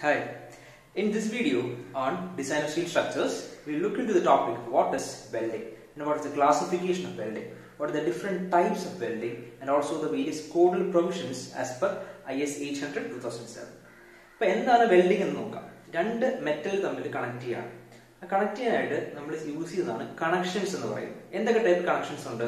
Hi. In this video on design of steel structures, we will look into the topic what is welding and what is the classification of welding, what are the different types of welding and also the various codal provisions as per IS 800-2007. ഇപ്പോൾ എന്താണ് welding എന്ന് നോക്കാം. രണ്ട് metal തമ്മിൽ connect ചെയ്യാണ്. Connect ചെയ്യാനായിട്ട് നമ്മൾ use ചെയ്യുന്നതാണ് കണക്ഷൻസ് എന്ന് പറയുന്നത്. എന്തൊക്കെ ടൈപ്പ് കണക്ഷൻസ് ഉണ്ട്?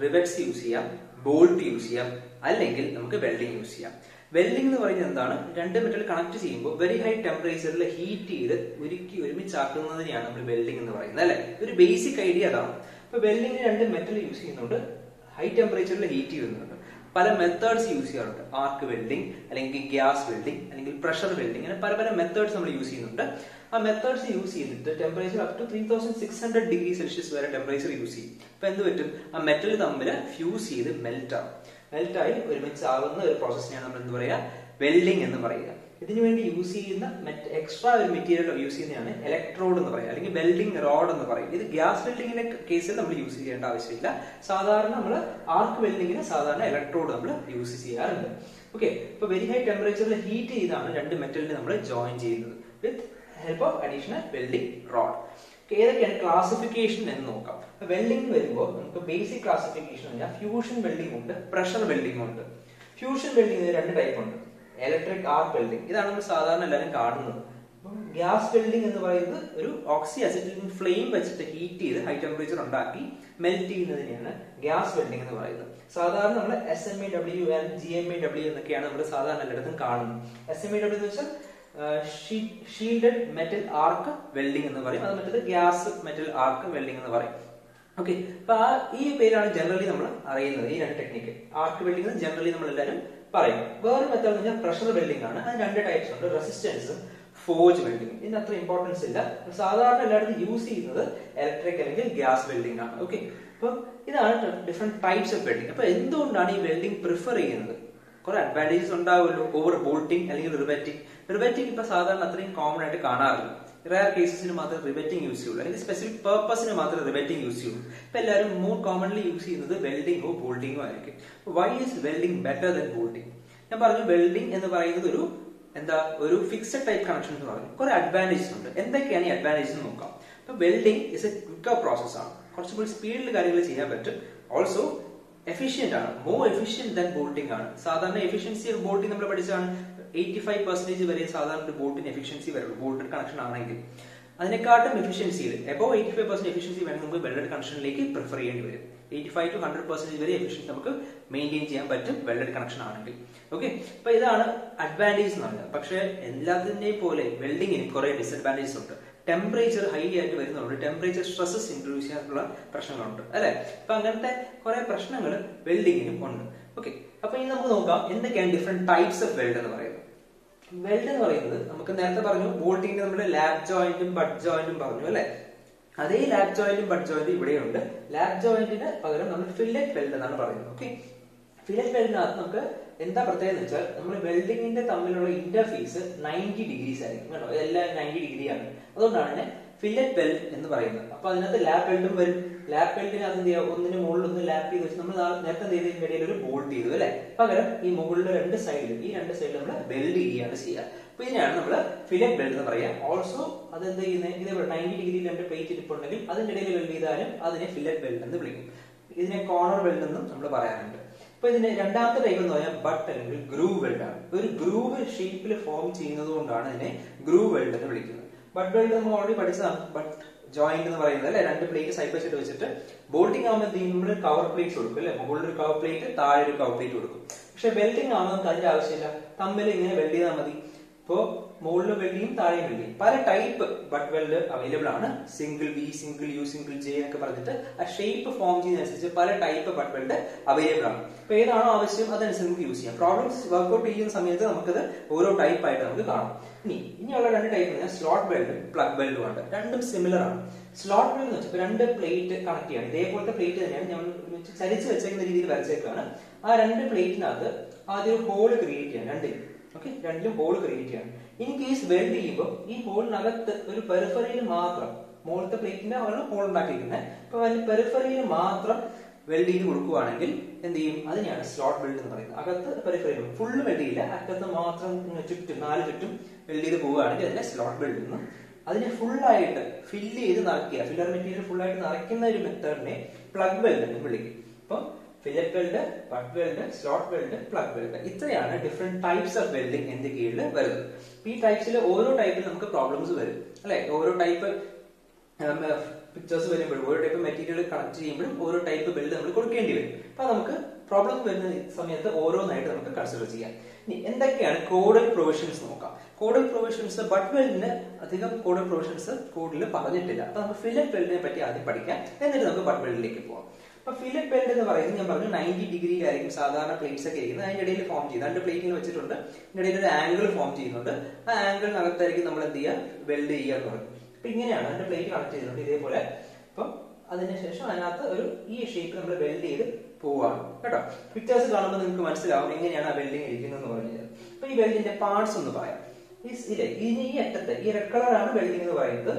റിവെറ്റ്സ് യൂസ് ചെയ്യാം, ബോൾട്ട് യൂസ് ചെയ്യാം, അല്ലെങ്കിൽ നമുക്ക് വെൽഡിംഗ് യൂസ് ചെയ്യാം. വെൽഡിംഗ് എന്ന് പറയുന്നത് എന്താണ്? രണ്ട് മെറ്റൽ കണക്ട് ചെയ്യുമ്പോൾ വെരി ഹൈ ടെമ്പറേച്ചറിൽ ഹീറ്റ് ചെയ്ത് ഒരുമിച്ചാക്കുന്നതിനെയാണ് നമ്മൾ വെൽഡിംഗ് എന്ന് പറയുന്നത്, അല്ലെ? ഒരു ബേസിക് ഐഡിയ അതാണ്. ഇപ്പൊ വെൽഡിംഗ് രണ്ട് മെറ്റൽ യൂസ് ചെയ്യുന്നുണ്ട്, ഹൈ ടെമ്പറേച്ചറിൽ ഹീറ്റ് ചെയ്യുന്നുണ്ട്. പല മെത്തേഡ്സ് യൂസ് ചെയ്യാറുണ്ട്. ആർക്ക് വെൽഡിംഗ്, അല്ലെങ്കിൽ ഗ്യാസ് വെൽഡിംഗ്, അല്ലെങ്കിൽ പ്രഷർ വെൽഡിംഗ്, അങ്ങനെ പല പല മെത്തേഡ്സ് നമ്മൾ യൂസ് ചെയ്യുന്നുണ്ട്. ആ മെത്തേഡ്സ് യൂസ് ചെയ്തിട്ട് temperature up to 3600 degree Celsius വരെ ടെമ്പറേച്ചർ യൂസ് ചെയ്യും. ഇപ്പൊ എന്ത് പറ്റും? ആ മെറ്റൽ തമ്മിൽ ഫ്യൂസ് ചെയ്ത് മെൽറ്റായി ഒരുമിച്ചാകുന്ന ഒരു പ്രോസസ്സിനെയാണ് നമ്മൾ എന്ത് പറയുക? വെൽഡിംഗ് എന്ന് പറയുക. ഇതിനു വേണ്ടി യൂസ് ചെയ്യുന്ന എക്സ്ട്രാ ഒരു മെറ്റീരിയൽ യൂസ് ചെയ്യുന്നതാണ് ഇലക്ട്രോഡ് എന്ന് പറയുക, അല്ലെങ്കിൽ വെൽഡിംഗ് റോഡ് എന്ന് പറയും. ഇത് ഗ്യാസ് വെൽഡിംഗിന്റെ കേസിൽ നമ്മൾ യൂസ് ചെയ്യേണ്ട ആവശ്യമില്ല. സാധാരണ നമ്മൾ ആർക്ക് വെൽഡിംഗിന് സാധാരണ ഇലക്ട്രോഡ് നമ്മൾ യൂസ് ചെയ്യാറുണ്ട്. ഓക്കെ, ഇപ്പൊ വെരി ഹൈ ടെമ്പറേച്ചറിൽ ഹീറ്റ് ചെയ്താണ് രണ്ട് മെറ്റലിനെ നമ്മൾ ജോയിൻ ചെയ്യുന്നത് with help of additional welding road. ഏതൊക്കെയാണ് ക്ലാസിഫിക്കേഷൻ എന്ന് നോക്കാം. വെൽഡിംഗ് വരുമ്പോൾ നമുക്ക് ബേസിക് ക്ലാസിഫിക്കേഷൻ പറഞ്ഞാൽ ഫ്യൂഷൻ വെൽഡിംഗ് ഉണ്ട്, പ്രഷർ വെൽഡിംഗ് ഉണ്ട്. ഫ്യൂഷൻ വെൽഡിംഗ് രണ്ട് ടൈപ്പ് ഉണ്ട്. ഇലക്ട്രിക് ആർക്ക് വെൽഡിംഗ്, ഇതാണ് നമ്മൾ സാധാരണ എല്ലാവരും കാണുന്നത്. ഗ്യാസ് വെൽഡിംഗ് എന്ന് പറയുന്നത് ഒരു ഓക്സി അസിറ്റിലിൻ ഫ്ലെയിം വെച്ചിട്ട് ഹീറ്റ് ചെയ്ത് ഹൈ ടെമ്പറേച്ചർ ഉണ്ടാക്കി മെൽറ്റ് ചെയ്യുന്നതിനെയാണ് ഗ്യാസ് വെൽഡിംഗ് എന്ന് പറയുന്നത്. സാധാരണ നമ്മൾ SMAW ആൻഡ് GMAW എന്നൊക്കെയാണ് നമ്മൾ സാധാരണ എല്ലായിടത്തും കാണുന്നത്. SMAW എന്ന് വെച്ചാൽ ഷീൽഡഡ് മെറ്റൽ ആർക്ക് വെൽഡിംഗ് എന്ന് പറയും. അത് മറ്റേത് ഗ്യാസ് മെറ്റൽ ആർക്ക് വെൽഡിംഗ് എന്ന് പറയും. ഓക്കെ, അപ്പൊ ഈ പേരാണ് ജനറലി നമ്മൾ അറിയുന്നത്. ഈ രണ്ട് ടെക്നിക്ക് ആർക്ക് വെൽഡിംഗ് ജനറലി നമ്മൾ എല്ലാവരും പറയും. വേറെ മെത്തേഡ് എന്ന് പറഞ്ഞാൽ പ്രഷർ വെൽഡിംഗ് ആണ്. അത് രണ്ട് ടൈപ്സ് ഉണ്ട്, റെസിസ്റ്റൻസും ഫോർജ് വെൽഡിംഗ്. ഇതിന് അത്ര ഇമ്പോർട്ടൻസ് ഇല്ല. സാധാരണ എല്ലായിടത്തും യൂസ് ചെയ്യുന്നത് ഇലക്ട്രിക് അല്ലെങ്കിൽ ഗ്യാസ് വെൽഡിംഗ് ആണ്. ഓക്കെ, അപ്പൊ ഇതാണ് ഡിഫറെന്റ് ടൈപ്സ് ഓഫ് വെൽഡിംഗ്. അപ്പൊ എന്തുകൊണ്ടാണ് ഈ വെൽഡിംഗ് പ്രിഫർ ചെയ്യുന്നത്? കുറെ അഡ്വാൻറ്റേജസ് ഉണ്ടാവുമല്ലോ ഓവർ ബോൾട്ടിംഗ് അല്ലെങ്കിൽ റിവെറ്റിംഗ്. റിവെറ്റിംഗ് ഇപ്പൊ സാധാരണ അത്രയും കോമൺ ആയിട്ട് കാണാറില്ല. റയർ കേസസിന് മാത്രമേ റിവെറ്റിംഗ് യൂസ് ചെയ്യുള്ളൂ, അല്ലെങ്കിൽ സ്പെസിഫിക് പർപ്പസിന് മാത്രമേ റിവെറ്റിംഗ് യൂസ് ചെയ്യുള്ളൂ. ഇപ്പൊ എല്ലാവരും മോർ കോമൺലി യൂസ് ചെയ്യുന്നത് വെൽഡിംഗോ ബോൾട്ടിങ്ങോ ആയിരിക്കും. Why is welding better than bolting? ഞാൻ പറഞ്ഞു വെൽഡിംഗ് എന്ന് പറയുന്നത് ഒരു ഫിക്സഡ് ടൈപ്പ് കണക്ഷൻ എന്ന് പറഞ്ഞു. കുറെ അഡ്വാൻറ്റേജസ് ഉണ്ട്. എന്തൊക്കെയാണ് ഈ അഡ്വാൻറ്റേജസ് നോക്കാം. ഇപ്പൊ welding is A quicker process ആണ്, കുറച്ചുകൂടി സ്പീഡിൽ കാര്യങ്ങൾ ചെയ്യാൻ പറ്റും. ഓൾസോ എഫിഷ്യന്റ് ആണ്, മോർ എഫിഷ്യന്റ് ദാൻ ബോൾട്ടിംഗ് ആണ്. സാധാരണ എഫിഷ്യൻസി ഓഫ് ബോൾട്ടിംഗ് നമ്മൾ പഠിച്ചാണ് 85% വരെ സാധാരണ ഒരു ബോൾട്ടിന് എഫിഷ്യൻസി വരുള്ളൂ, ബോൾട്ടഡ് കണക്ഷൻ ആണെങ്കിൽ. അതിനെക്കാട്ടും എഫിഷ്യൻസിയിൽ എബോ 85% എഫിഷ്യൻസി വേണം നമുക്ക് വെൽഡഡ് കണക്ഷനിലേക്ക് പ്രിഫർ ചെയ്യേണ്ടി വരും. 85 to 100% വരെ എഫിഷ്യൻസി നമുക്ക് മെയിൻറ്റെയിൻ ചെയ്യാൻ പറ്റും വെൽഡഡ് കണക്ഷൻ ആണെങ്കിൽ. ഓക്കെ, അപ്പൊ ഇതാണ് അഡ്വാൻറ്റേജ് എന്ന് പറയുന്നത്. പക്ഷെ എല്ലാത്തിന്റെയും പോലെ വെൽഡിങ്ങിന് കുറെ ഡിസഡ്വാൻറ്റേജസ് ഉണ്ട്. ടെമ്പറേച്ചർ ഹൈ ആയിട്ട് വരുന്നതുകൊണ്ട് ടെമ്പറേച്ചർ സ്ട്രെസ്സസ് ഇൻട്രൊഡ്യൂസ് ചെയ്യാനുള്ള പ്രശ്നങ്ങളുണ്ട്, അല്ലെ? അപ്പൊ അങ്ങനത്തെ കുറെ പ്രശ്നങ്ങൾ വെൽഡിങ്ങിനും ഉണ്ട്. ഓക്കെ, അപ്പൊ ഇനി നമുക്ക് നോക്കാം എന്തൊക്കെയാണ് ഡിഫറെന്റ് ടൈപ്സ് ഓഫ് വെൽഡ് എന്ന് പറയുന്നത്. വെൽഡ് എന്ന് പറയുന്നത് നമുക്ക് നേരത്തെ പറഞ്ഞു, ബോൾട്ടിങ്ങിന് നമ്മുടെ ലാബ് ജോയിന്റും ബട്ട് ജോയിന്റും പറഞ്ഞു, അല്ലെ? അതേ ലാബ് ജോയിന്റും ബട്ട് ജോയിന്റും ഇവിടെയുണ്ട്. ലാബ് ജോയിന്റിന് പകരം നമ്മൾ ഫില്ലറ്റ് വെൽഡ് എന്നാണ് പറയുന്നത്. ഓക്കെ, ഫില്ലറ്റ് വെൽഡിനകത്ത് നമുക്ക് എന്താ പ്രത്യേകത എന്ന് വെച്ചാൽ നമ്മൾ വെൽഡിങ്ങിന്റെ തമ്മിലുള്ള ഇന്റർഫേസ് 90 ഡിഗ്രീസ് ആയിരിക്കും കേട്ടോ. ഇതെല്ലാം 90 ഡിഗ്രി ആണ്. അതുകൊണ്ടാണ് ഇതിനെ ഫില്ലറ്റ് വെൽഡ് എന്ന് പറയുന്നത്. അപ്പൊ അതിനകത്ത് ലാബ് വെൽഡും വരും. ലാബ് വെൽഡിന് അത് എന്ത് ചെയ്യാം, ഒന്നിന് മുകളിൽ ഒന്ന് ലാപ്പ് ചെയ്ത് വെച്ച് നമ്മൾ നേരത്തെ ചെയ്തതിന്റെ ഇടയിൽ ഒരു ബോൾട്ട് ചെയ്തു, അല്ലെ? പകരം ഈ മുകളിലെ ഈ രണ്ട് സൈഡിൽ നമ്മൾ വെൽഡ് ചെയ്യുകയാണ് ചെയ്യുക. അപ്പൊ ഇതിനാണ് നമ്മൾ ഫില്ലറ്റ് വെൽഡ് എന്ന് പറയാം. ഓൾസോ അത് എന്ത് ചെയ്യുന്നത്, ഇതേപോലെ 90 ഡിഗ്രിയിൽ രണ്ട് പ്ലേറ്റ് ഇരിപ്പുണ്ടെങ്കിൽ അതിന്റെ ഇടയിൽ വെൽഡ് ചെയ്താലും അതിനെ ഫില്ലറ്റ് വെൽഡ് എന്ന് വിളിക്കും. ഇതിനെ കോർണർ വെൽഡ് എന്നും നമ്മൾ പറയാറുണ്ട്. അപ്പൊ ഇതിന്റെ രണ്ടാമത്തെ ടൈപ്പ് എന്ന് പറഞ്ഞാൽ ബട്ട് അല്ലെങ്കിൽ ഗ്രൂവ് വെൽഡ് ആണ്. ഒരു ഗ്രൂവ് ഷേപ്പിൽ ഫോം ചെയ്യുന്നത് കൊണ്ടാണ് ഇതിനെ ഗ്രൂവ് വെൽഡ് എന്ന് വിളിക്കുന്നത്. ബട്ട് വെൽഡ് നമ്മൾ ഓൾറെഡി പഠിച്ചതാണ്. ബട്ട് ജോയിന്റ് എന്ന് പറയുന്നത്, അല്ലെ? രണ്ട് പ്ലേറ്റ് സൈഡ് ബൈ സൈഡ് വെച്ചിട്ട് ബോൾട്ടിംഗ് ആകുമ്പോൾ എന്ത് ചെയ്യും, നമ്മൾ കവർ പ്ലേറ്റ്സ് കൊടുക്കും, അല്ലെ? മുകളിൽ ഒരു കവർ പ്ലേറ്റ്, താഴെ ഒരു കവർ പ്ലേറ്റ് കൊടുക്കും. പക്ഷെ വെൽഡിംഗ് ആകുമ്പോൾ നമുക്ക് അതിന്റെ ആവശ്യമില്ല, തമ്മിൽ ഇങ്ങനെ വെൽഡ് ചെയ്താൽ മതി. ഇപ്പോ മുകളിൽ വെൽഡിയും താഴെ വെൽഡിയും പല ടൈപ്പ് ബട്ട് വെൽഡ് അവൈലബിൾ ആണ്. Single V, single U, single J എന്നൊക്കെ പറഞ്ഞിട്ട് ആ ഷേപ്പ് ഫോം ചെയ്യുന്നതനുസരിച്ച് പല ടൈപ്പ് ബട്ട് വെൽഡ് അവൈലബിൾ ആണ്. അപ്പൊ ഏതാണോ ആവശ്യം അതനുസരിച്ച് നമുക്ക് യൂസ് ചെയ്യാം. പ്രോബ്ലംസ് വർക്ക്ഔട്ട് ചെയ്യുന്ന സമയത്ത് നമുക്കത് ഓരോ ടൈപ്പ് ആയിട്ട് നമുക്ക് കാണാം. ഇനിയുള്ള രണ്ട് ടൈപ്പ് സ്ലോട്ട് വെൽഡും പ്ലഗ് വെൽഡും ആണ്. രണ്ടും സിമിലർ ആണ്. സ്ലോട്ട് വെൽഡ് എന്ന് വെച്ചാൽ രണ്ട് പ്ലേറ്റ് കണക്ട് ചെയ്യണം. ഇതേപോലത്തെ പ്ലേറ്റ് തന്നെയാണ് ഞാൻ ചരിച്ച് വെച്ചേക്കുന്ന രീതിയിൽ വരച്ചേക്കാണ്. ആ രണ്ട് പ്ലേറ്റിനകത്ത് ആദ്യം ഒരു ഹോൾ ക്രിയേറ്റ് ചെയ്യാം, രണ്ടിലും. ഓക്കെ, രണ്ടിലും ഹോൾ ക്രിയേറ്റ് ചെയ്യണം. ഇൻ കേസ് വെൽഡ് ചെയ്യുമ്പോൾ ഈ ഹോളിനകത്ത് ഒരു പെരിഫറിയിൽ മാത്രം, മുകളിലത്തെ പ്ലേറ്റിന്റെ ഹോൾ ഉണ്ടാക്കിയിരിക്കുന്നത്, ഇപ്പൊ പെരിഫറിയിൽ മാത്രം വെൽഡ് ചെയ്ത് കൊടുക്കുകയാണെങ്കിൽ എന്ത് ചെയ്യും, അതിനെയാണ് സ്ലോട്ട് വെൽഡ് എന്ന് പറയുന്നത്. അകത്ത് പെരിഫറിയിൽ ഫുള്ള് വെൽഡ് ചെയ്യില്ല, അകത്ത് മാത്രം ചുറ്റും 4 ചുറ്റും വെൽഡ് ചെയ്ത് പോവുകയാണെങ്കിൽ അതിനെ സ്ലോട്ട് വെൽഡ് എന്നും, അതിനെ ഫുള്ളായിട്ട് ഫില്ല് ചെയ്ത് നിറയ്ക്കുക, ഫില്ലർ മെറ്റീരിയൽ ഫുള്ളായിട്ട് നിറയ്ക്കുന്ന ഒരു മെത്തേഡിനെ പ്ലഗ് വെൽഡ് എന്ന് വിളിക്കും. ഇപ്പം fillet weld, butt weld, slot weld, plug weld, ഇത്രയാണ് ഡിഫറെന്റ് ടൈപ്സ് ഓഫ് വെൽഡിംഗ് എന്റെ കീഴിൽ വരുന്നത്. ഈ ടൈപ്സിൽ ഓരോ ടൈപ്പിൽ നമുക്ക് പ്രോബ്ലംസ് വരും അല്ലെ. ഓരോ ടൈപ്പ് പിക്ചേഴ്സ് വരുമ്പോഴും ഓരോ ടൈപ്പ് മെറ്റീരിയൽ കണക്ട് ചെയ്യുമ്പോഴും ഓരോ ടൈപ്പ് വെൽഡ് നമ്മൾ കൊടുക്കേണ്ടി വരും. അപ്പൊ നമുക്ക് പ്രോബ്ലം വരുന്ന സമയത്ത് ഓരോന്നായിട്ട് നമുക്ക് കൺസിഡർ ചെയ്യാം. ഇനി എന്തൊക്കെയാണ് കോഡൽ പ്രൊവിഷൻസ് നോക്കാം. കോഡൽ പ്രൊവിഷൻസ് ബട്ട് വെൽഡിന് അധികം കോഡൽ പ്രൊവിഷൻസ് കോഡിൽ പറഞ്ഞിട്ടില്ല. അപ്പൊ നമുക്ക് ഫില്ലറ്റ് വെൽഡിനെ പറ്റി ആദ്യം പഠിക്കാം, എന്നിട്ട് നമുക്ക് ബട്ട് വെൽഡിലേക്ക് പോകാം. അപ്പൊ ഫില്ലറ്റ് വെൽഡ് എന്ന് പറയുന്നത് ഞാൻ പറഞ്ഞു 90 ഡിഗ്രിയിലായിരിക്കും സാധാരണ പ്ലേറ്റ്സ് ഒക്കെ ഇരിക്കുന്നത്. അതിന്റെ ഇടയിൽ ഫോം ചെയ്ത് 2 പ്ലേറ്റിൽ വെച്ചിട്ടുണ്ട്, അതിന്റെ ഇടയിൽ ഒരു ആംഗിൾ ഫോം ചെയ്യുന്നുണ്ട്. ആ ആംഗിളിനകത്തായിരിക്കും നമ്മൾ എന്ത് ചെയ്യുക, വെൽഡ് ചെയ്യുക എന്ന് പറയും. അപ്പൊ ഇങ്ങനെയാണ് 2 പ്ലേറ്റ് കണക്ട് ചെയ്തിട്ടുണ്ട് ഇതേപോലെ. അപ്പം അതിനുശേഷം അതിനകത്ത് ഒരു ഈ ഷേപ്പിൽ നമ്മൾ വെൽഡ് ചെയ്ത് പോവാണ് കേട്ടോ. പിക്ചേഴ്സ് കാണുമ്പോൾ നിങ്ങൾക്ക് മനസ്സിലാവും എങ്ങനെയാണ് ആ വെൽഡിങ് ഇരിക്കുന്നത് പറഞ്ഞത്. അപ്പൊ ഈ വെൽഡിന്റെ പാർട്സ് ഒന്ന് പറയാം. ഈ അറ്റത്ത് ഈ റെഡ് കളറാണ് വെൽഡിംഗ് എന്ന് പറയുന്നത്.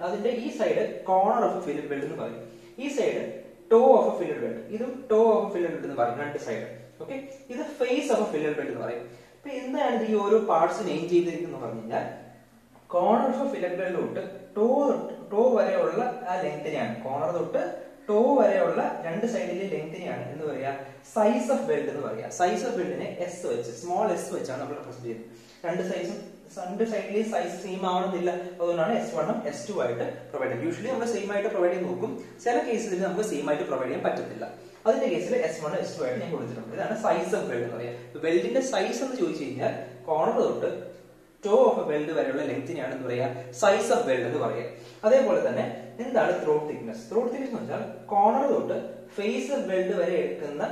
അതിന്റെ ഈ side corner of fillet weld എന്ന് പറയും. ഈ side toe of a fillet weld, ഇതും ടോ ഓഫ് ഫില്ലറ്റ് വെൽഡ് എന്ന് പറയും, 2 സൈഡ്. ഓക്കെ, ഇത് ഫേസ് ഓഫ് ഫില്ലറ്റ് വെൽഡ് എന്ന് പറയും. അപ്പൊ എന്താണ് ഈ ഓരോ പാർട്സ് നെയിം ചെയ്തിരിക്കുന്നത് പറഞ്ഞു കഴിഞ്ഞാൽ, കോർണർ ഓഫ് ഫില്ലറ്റ് വെൽഡ് തൊട്ട് ടോ വരെയുള്ള ആ ലെങ്തിനെയാണ്, കോർണർ തൊട്ട് ടോ വരെയുള്ള 2 സൈഡിലെ ലെങ്തിനെയാണ് എന്ന് പറയാ സൈസ് ഓഫ് വെൽഡ് എന്ന് പറയാ. സൈസ് ഓഫ് വെൽഡിനെ എസ് വെച്ച്, സ്മോൾ എസ് വെച്ചാണ് നമ്മൾ റെപ്രസെന്റ് ചെയ്യുന്നത്. 2 സൈഡിലെയും സൈസ് സെയിം ആവണമെന്നില്ല, അതുകൊണ്ടാണ് S1 S2 ആയിട്ട് പ്രൊവൈഡ് ചെയ്യുന്നത്. യൂഷ്വലി നമ്മൾ സെയിം ആയിട്ട് പ്രൊവൈഡ് ചെയ്ത് നോക്കും, ചില കേസിൽ നമുക്ക് സെയിം ആയിട്ട് പ്രൊവൈഡ് ചെയ്യാൻ പറ്റത്തില്ല. അതിന്റെ കേസിൽ S1 S2 ആയിട്ട് ഞാൻ കൊടുത്തിട്ടുണ്ട്. ഇതാണ് സൈസ് ഓഫ് വെൽഡ് എന്ന് പറയാം. വെൽഡിന്റെ സൈസ് എന്ന് ചോദിച്ചു കഴിഞ്ഞാൽ കോർണർ തൊട്ട് ടോ ഓഫ് വെൽഡ് വരെയുള്ള ലെങ്തിനെയാണ് എന്ന് പറയാ സൈസ് ഓഫ് വെൽഡ് എന്ന് പറയാം. അതേപോലെ തന്നെ എന്താണ് ത്രോട്ട് തിക്നെസ്? ത്രോട്ട് തിക്നെസ് എന്ന് വെച്ചാൽ കോർണർ തൊട്ട് ഫേസ് ഓഫ് വെൽഡ് വരെ എടുക്കുന്ന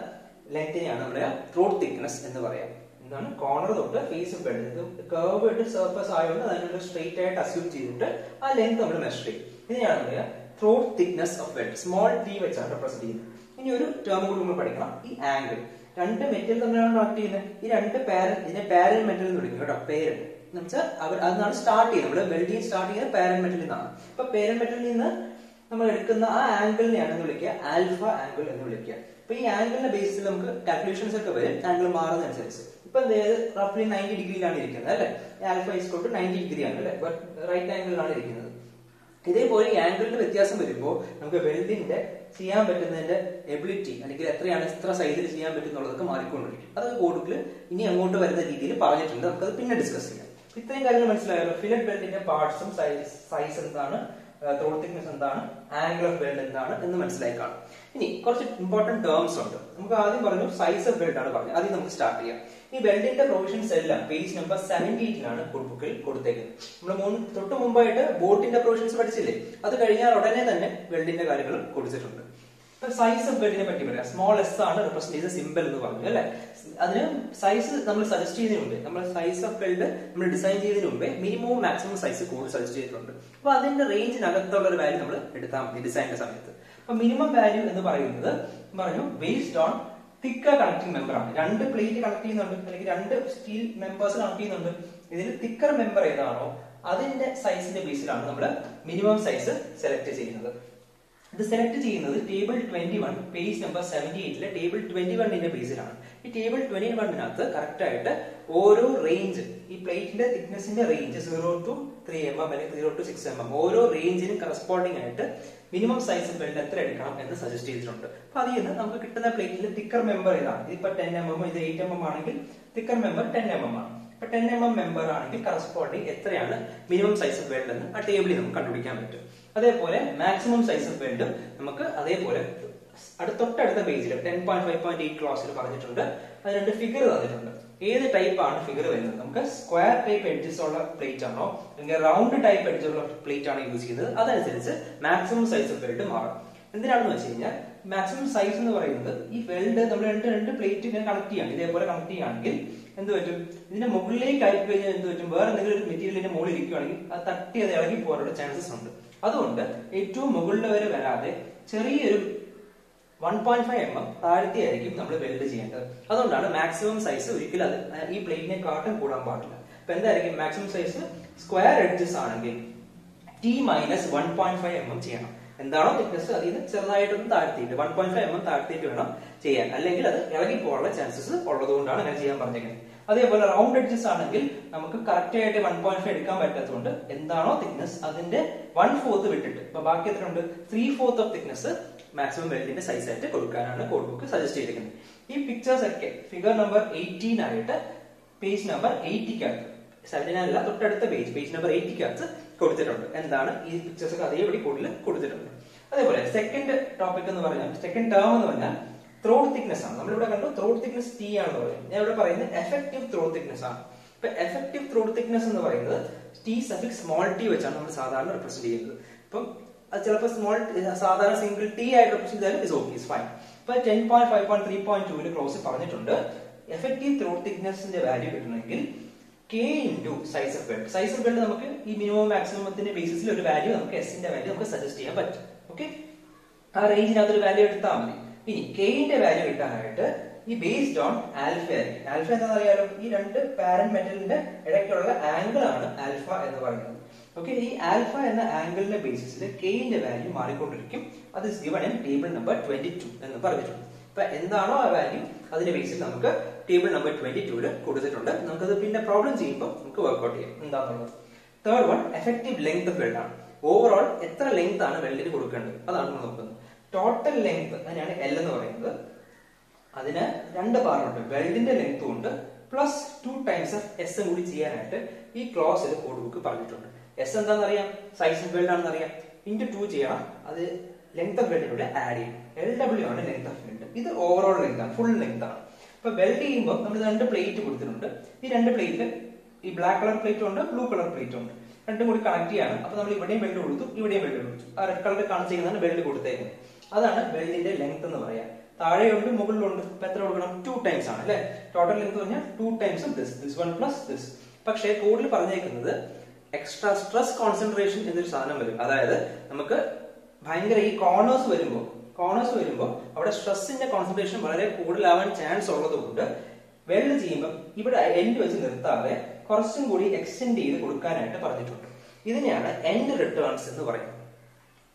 ലെങ്തിനെയാണ് നമ്മുടെ ത്രോട്ട് തിക്നെസ് എന്ന് പറയാം. എന്താണ് കോർണർ തൊട്ട് ഫേസ് ഓഫ് വെൽഡ്, ഇത് കർവ്ഡ് സർഫസ് ആയതുകൊണ്ട് അതിനൊരു സ്ട്രെയിറ്റ് ആയിട്ട് അസ്യൂം ചെയ്തിട്ട് ആ ലെങ്ത് നമ്മൾ മെഷർ ചെയ്യും. ഇതിനെയാണ് പറയാ throat thickness of weld. Small T വെച്ചാണ് റെപ്രസെന്റ് ചെയ്യുന്നത്. ഇനി ഒരു ടേം കൂടി നമ്മൾ പഠിക്കണം, ഈ ആംഗിൾ. 2 മെറ്റൽ തമ്മിലാണ് കണക്ട് ചെയ്യുന്നത്. ഈ 2 ഇതിനെ പാരന്റ് മെറ്റൽ എന്ന് വിളിക്കും കേട്ടോ. പേരന്റ് എന്ന് വെച്ചാൽ അതിനാണ് സ്റ്റാർട്ട് ചെയ്യുന്നത്. നമ്മൾ വെൽഡിങ് സ്റ്റാർട്ട് ചെയ്യുന്നത് പാരന്റ് മെറ്റലിൽ നിന്നാണ്. അപ്പൊ പാരന്റ് മെറ്റലിൽ നിന്ന് നമ്മൾ എടുക്കുന്ന ആ ആംഗിളിനെയാണ് വിളിക്കുക ആൽഫ ആംഗിൾ എന്ന് വിളിക്കുക. അപ്പൊ ഈ ആംഗിളിന്റെ ബേസിൽ നമുക്ക് കാൽക്കുലേഷൻസ് ഒക്കെ വരും ആംഗിൾ മാറുന്നതനുസരിച്ച്. ഇപ്പൊ റഫ്ലി 90 ഡിഗ്രിയിലാണ് ഇരിക്കുന്നത് അല്ലെ. ആൽഫ ഈസ് ടു 90 ഡിഗ്രി ആണ് അല്ലെ, റൈറ്റ് ആംഗിളിലാണ് ഇരിക്കുന്നത്. ഇതേപോലെ ഈ ആംഗിളിന്റെ വ്യത്യാസം വരുമ്പോൾ നമുക്ക് വെൽഡിന്റെ ചെയ്യാൻ പറ്റുന്നതിന്റെ എബിലിറ്റി അല്ലെങ്കിൽ എത്ര സൈസിൽ ചെയ്യാൻ പറ്റുന്നുള്ളതൊക്കെ മാറിക്കൊണ്ടിരിക്കും. അത് കോഡിൽ ഇനി അങ്ങോട്ട് വരുന്ന രീതിയിൽ പറഞ്ഞിട്ടുണ്ട്, നമുക്കത് പിന്നെ ഡിസ്കസ് ചെയ്യാം. ഇത്രയും കാര്യങ്ങൾ മനസ്സിലായല്ലോ. ഫില്ലറ്റ് വെൽഡിന്റെ പാർട്സും സൈസ് എന്താണ്, ത്രോട്ട് തിക്നെസ് എന്താണ്, ആംഗിൾ ഓഫ് വെൽഡ് എന്താണ് എന്ന് മനസ്സിലായി കാണും. ഇനി കുറച്ച് ഇമ്പോർട്ടന്റ് ടേംസ് ഉണ്ട്. നമുക്ക് ആദ്യം പറഞ്ഞു സൈസ് ഓഫ് വെൽഡ് ആണ് പറഞ്ഞത്. ആദ്യം നമുക്ക് സ്റ്റാർട്ട് ചെയ്യാം. ഈ വെൽഡിന്റെ പ്രൊവിഷൻസ് എല്ലാം പേജ് നമ്പർ 78 ബുക്കിൽ കൊടുത്തേക്കുന്നത്. നമ്മൾ തൊട്ട് മുമ്പായിട്ട് ബോട്ടിന്റെ പ്രൊവിഷൻസ് പഠിച്ചില്ലേ, അത് കഴിഞ്ഞാൽ ഉടനെ തന്നെ വെൽഡിന്റെ കാര്യങ്ങൾ കൊടുത്തിട്ടുണ്ട്. സൈസ് ഓഫ് വെൽഡിനെ പറ്റി പറയാം. സ്മോൾ എസ് ആണ് റെപ്രസെന്റ് ചെയ്ത സിമ്പിൾ എന്ന് പറഞ്ഞു അല്ലെ. അതിന് സൈസ് നമ്മൾ സജസ്റ്റ് ചെയ്യുന്നതിന് മുമ്പേ, നമ്മൾ സൈസ് ഓഫ് വെൽഡ് നമ്മൾ ഡിസൈൻ ചെയ്തതിന് മുമ്പേ മിനിമവും മാക്സിമം സൈസ് കോഡ് സജസ്റ്റ് ചെയ്തിട്ടുണ്ട്. അപ്പൊ അതിന്റെ റേഞ്ചിനകത്തുള്ള ഒരു വാല്യൂ നമ്മൾ എടുത്താൽ മതി ഡിസൈനിന്റെ സമയത്ത്. അപ്പൊ മിനിമം വാല്യൂ എന്ന് പറയുന്നത് പറഞ്ഞു based on thicker connecting member ആണ്. 2 പ്ലേറ്റ് കണക്ട് ചെയ്യുന്നുണ്ട് അല്ലെങ്കിൽ 2 സ്റ്റീൽ മെമ്പേഴ്സ് കണക്ട് ചെയ്യുന്നുണ്ട്. ഇതിൽ തിക്കർ മെമ്പർ ഏതാണോ അതിന്റെ സൈസിന്റെ ബേസിലാണ് നമ്മൾ മിനിമം സൈസ് സെലക്ട് ചെയ്യുന്നത്. ഇത് സെലക്ട് ചെയ്യുന്നത് ടേബിൾ 21 പേജ് നമ്പർ 78 ടേബിൾ 21ന്റെ ബേസിലാണ്. ഈ ടേബിൾ 21നകത്ത് കറക്റ്റ് ആയിട്ട് ഓരോ റേഞ്ച്, ഈ പ്ലേറ്റിന്റെ തിക്നെസിന്റെ റേഞ്ച് 0 to 3 mm അല്ലെങ്കിൽ 0 to 6 mm ഓരോ റേഞ്ചിനും കറസ്പോണ്ടിങ് ആയിട്ട് മിനിമം സൈസ് വെൽഡ് എത്ര എടുക്കണം എന്ന് സജസ്റ്റ് ചെയ്തിട്ടുണ്ട്. അപ്പൊ അതിൽ നിന്ന് നമുക്ക് കിട്ടുന്ന പ്ലേറ്റിൽ തിക്കർ മെമ്പർ ഏതാണ്, ഇതിപ്പോ 10 mm ഇത് 8 mm ആണെങ്കിൽ തിക്കർ മെമ്പർ 10 mm ആണ്. അപ്പൊ 10 mm മെമ്പർ ആണെങ്കിൽ കറസ്പോണ്ടിങ് എത്രയാണ് മിനിമം സൈസ് വെൽഡ് എന്ന് ആ ടേബിളിൽ നമുക്ക് കണ്ടുപിടിക്കാൻ പറ്റും. അതേപോലെ മാക്സിമം സൈസ് ഓഫ് വെൽഡ് നമുക്ക് അതേപോലെ തൊട്ടടുത്ത പേജിൽ 10.5.8 ക്ലാസ്സിൽ പറഞ്ഞിട്ടുണ്ട്. അത് 2 ഫിഗർ തന്നിട്ടുണ്ട്. ഏത് ടൈപ്പ് ആണ് ഫിഗർ വരുന്നത്, നമുക്ക് സ്ക്വയർ ടൈപ്പ് എഡ്ജസ് ഉള്ള പ്ലേറ്റ് ആണോ അല്ലെങ്കിൽ റൗണ്ട് ടൈപ്പ് എഡ്ജ് ഉള്ള പ്ലേറ്റ് ആണ് യൂസ് ചെയ്യുന്നത്, അതനുസരിച്ച് മാക്സിമം സൈസ് ഓഫ് വെൽഡ് മാറും. എന്തിനാണെന്ന് വെച്ച് കഴിഞ്ഞാൽ മാക്സിമം സൈസ് എന്ന് പറയുന്നത് ഈ വെൽഡ് നമ്മൾ രണ്ട് പ്ലേറ്റ് ഇങ്ങനെ കണക്ട് ചെയ്യണം. ഇതേപോലെ കണക്ട് ചെയ്യുകയാണെങ്കിൽ എന്ത് പറ്റും, ഇതിന്റെ മുകളിലേക്ക് ആയി കഴിഞ്ഞാൽ എന്ത് പറ്റും, വേറെ എന്തെങ്കിലും ഒരു മെറ്റീരിയലിന്റെ മുകളിൽ ഇരിക്കുകയാണെങ്കിൽ അത് തട്ടി അത് ഇളകി പോകാനുള്ള ചാൻസസ് ഉണ്ട്. അതുകൊണ്ട് ഏറ്റവും മുകളിൽ വരെ വരാതെ ചെറിയൊരു 1.5 mm താഴ്ത്തിയായിരിക്കും നമ്മൾ വെൽഡ് ചെയ്യേണ്ടത്. അതുകൊണ്ടാണ് മാക്സിമം സൈസ് ഒരിക്കലും അത് ഈ പ്ലേറ്റിനെ കാട്ടും കൂടാൻ പാടില്ല. അപ്പൊ എന്തായിരിക്കും മാക്സിമം സൈസ്, സ്ക്വയർ എഡ്ജസ് ആണെങ്കിൽ T-1.5 mm ചെയ്യണം. എന്താണോ തിക്നെസ് അതിൽ നിന്ന് ചെറുതായിട്ടൊന്ന് താഴ്ത്തിയിട്ട് 1.5 mm താഴ്ത്തിയിട്ട് വേണം ചെയ്യാൻ, അല്ലെങ്കിൽ അത് ഇളകി പോകാനുള്ള ചാൻസസ് ഉള്ളതുകൊണ്ടാണ് അങ്ങനെ ചെയ്യാൻ പറഞ്ഞേക്കുന്നത്. അതേപോലെ റൗണ്ട് എഡ്ജസ് ആണെങ്കിൽ നമുക്ക് കറക്റ്റ് ആയിട്ട് 1.5 എടുക്കാൻ പറ്റാത്തതുകൊണ്ട് എന്താണോ തിക്നെസ് അതിന്റെ 1/4 വിട്ടിട്ട് ഇപ്പൊ ബാക്കി എത്ര ഉണ്ട് 3/4 ഓഫ് തിക്നെസ് മാക്സിമം വെൽഡിന്റെ സൈസ് ആയിട്ട് കൊടുക്കാനാണ് കോഡ് ബുക്ക് സജസ്റ്റ് ചെയ്തിരിക്കുന്നത്. ഈ പിക്ചേഴ്സ് ഒക്കെ ഫിഗർ നമ്പർ 18 ആയിട്ട് പേജ് നമ്പർ 80 79 അല്ല തൊട്ടടുത്ത പേജ് നമ്പർ 80 കൊടുത്തിട്ടുണ്ട്. എന്താണ് ഈ പിക്ചേഴ്സ് ഒക്കെ അതേപടി കോഡിൽ കൊടുത്തിട്ടുണ്ട്. അതേപോലെ സെക്കൻഡ് ടോപ്പിക് എന്ന് പറഞ്ഞാൽ സെക്കൻഡ് ടേം എന്ന് പറഞ്ഞാൽ ത്രോട്ട് തിക്നെസ് ആണ്. നമ്മളിവിടെ കണ്ടു ത്രോട്ട് തിക്നെസ് T ആണെന്ന് പറയുന്നത്. ഞാൻ ഇവിടെ പറയുന്നത് എഫക്റ്റീവ് ത്രോട്ട് തിക്നെസ് ആണ്. ഇപ്പൊ എഫക്റ്റീവ് ത്രോട്ട് തിക്നെസ് എന്ന് പറയുന്നത് T സഫിക്സ് സ്മോൾ t വെച്ചാണ് നമ്മൾ സാധാരണ റെപ്രസെന്റ് ചെയ്യുന്നത്. ഇപ്പം അത് ചിലപ്പോൾ സ്മോൾ സാധാരണ സിംഗിൾ ടി ആയിട്ട് റെപ്രസെന്റ് ചെയ്താലും ഇസ് ഓക്കെ, ഇസ് ഫൈൻ. ഇപ്പൊ 10.5.3.2 ക്ലോസ് പറഞ്ഞിട്ടുണ്ട് എഫക്റ്റീവ് ത്രോട്ട് തിക്നെസിന്റെ വാല്യൂ കിട്ടണമെങ്കിൽ K into size of weld. Size of weld നമുക്ക് ഈ മിനിമം മാക്സിമത്തിന്റെ ബേസിസിൽ ഒരു വാല്യൂ നമുക്ക് എസിന്റെ വാല്യൂ നമുക്ക് സജസ്റ്റ് ചെയ്യാൻ പറ്റും. ഓക്കെ, ആ റേഞ്ചിനകത്ത് ഒരു വാല്യൂ എടുത്താൽ മതി. ഇനി കെന്റെ വാല്യൂ കിട്ടാനായിട്ട് ഈ ബേസ്ഡ് ഓൺ ആൽഫ ആയിരിക്കും. ആൽഫ എന്താണെന്ന് അറിയാലോ, ഈ രണ്ട് പാരന്റ് മെറ്റലിന്റെ ഇടയ്ക്കുള്ള ആംഗിൾ ആണ് ആൽഫ എന്ന് പറയുന്നത്. ഓക്കെ, ഈ ആൽഫ എന്ന ആംഗിളിന്റെ ബേസിസിൽ കെന്റെ വാല്യൂ മാറിക്കൊണ്ടിരിക്കും. അത് is given in table number 22 എന്ന് പറഞ്ഞിട്ടുണ്ട്. അപ്പൊ എന്താണോ ആ വാല്യൂ അതിന്റെ ബേസിൽ നമുക്ക് ടേബിൾ നമ്പർ 22 കൊടുത്തിട്ടുണ്ട്. നമുക്കത് പിന്നെ പ്രോബ്ലം ചെയ്യുമ്പോൾ നമുക്ക് വർക്ക്ഔട്ട് ചെയ്യാം എന്താണെന്നുള്ളത്. Third one effective length of weld ആണ്. ഓവറോൾ എത്ര ലെങ്ത് ആണ് വെൽഡിന് കൊടുക്കേണ്ടത് അതാണ് നമ്മൾ നോക്കുന്നത്. ടോട്ടൽ ലെങ്ത് അതിനാണ് L എന്ന് പറയുന്നത്. അതിന് രണ്ട് പാർട്ടുണ്ട്, വെൽഡിന്റെ ലെങ്ത് ഉണ്ട് പ്ലസ് 2 ടൈംസ് ഓഫ് എസ് കൂടി ചെയ്യാനായിട്ട് ഈ ക്ലോസിൽ കോഡ് ബുക്ക് പറഞ്ഞിട്ടുണ്ട്. എസ് എന്താണെന്ന് അറിയാം, സൈസ് ഓഫ് വെൽഡ് ആണെന്ന് അറിയാം, ഇൻറ്റു 2 ചെയ്യണം, അത് ലെങ്ത് ഓഫ് വെൽഡിലൂടെ ആഡ് ചെയ്യും. LW ആണ് ലെങ്ത് ഓഫ് വെൽഡ്. ഇത് ഓവറോൾ ലെങ്ത് ആണ്, ഫുൾ ലെങ്ത് ആണ്. ഇപ്പൊ വെൽഡ് ചെയ്യുമ്പോൾ നമ്മൾ രണ്ട് പ്ലേറ്റ് കൊടുത്തിട്ടുണ്ട്. ഈ രണ്ട് പ്ലേറ്റ് ഈ ബ്ലാക്ക് കളർ പ്ലേറ്റും ഉണ്ട് ബ്ലൂ കളർ പ്ലേറ്റും ഉണ്ട്, രണ്ടും കൂടി കണക്ട് ചെയ്യാണ്. അപ്പൊ നമ്മൾ ഇവിടെയും വെൽഡ് കൊടുത്തു ഇവിടെയും വെൽഡ് കൊടുത്തു. ആ റെഡ് കളർ കാണിച്ചിരിക്കുന്നതാണ് വെൽഡ് കൊടുത്തേക്കുന്നത്. അതാണ് വെൽഡിന്റെ ലെങ്ത് എന്ന് പറയാം. താഴെയുണ്ട് മുകളിലുണ്ട്. ഇപ്പൊ എത്ര കൊടുക്കണം 2 ടൈംസ് ആണ് അല്ലെ. ടോട്ടൽ ലെങ്ത് പറഞ്ഞാൽ 2 times this one plus this. പക്ഷേ കോഡിൽ പറഞ്ഞേക്കുന്നത് എക്സ്ട്രാ സ്ട്രെസ് കോൺസെൻട്രേഷൻ എന്നൊരു സാധനം വരും. അതായത് നമുക്ക് ഭയങ്കര ഈ കോർണേഴ്സ് വരുമ്പോൾ അവിടെ സ്ട്രെസ്സിന്റെ കോൺസെൻട്രേഷൻ വളരെ കൂടുതലാവാൻ ചാൻസ് ഉള്ളത് കൊണ്ട് വെൽഡ് ചെയ്യുമ്പോൾ ഇവിടെ എൻഡ് വെച്ച് നിർത്താതെ കുറച്ചും കൂടി എക്സ്റ്റെൻഡ് ചെയ്ത് കൊടുക്കാനായിട്ട് പറഞ്ഞിട്ടുണ്ട്. ഇതിനെയാണ് എൻഡ് റിട്ടേൺസ് എന്ന് പറയുന്നത്.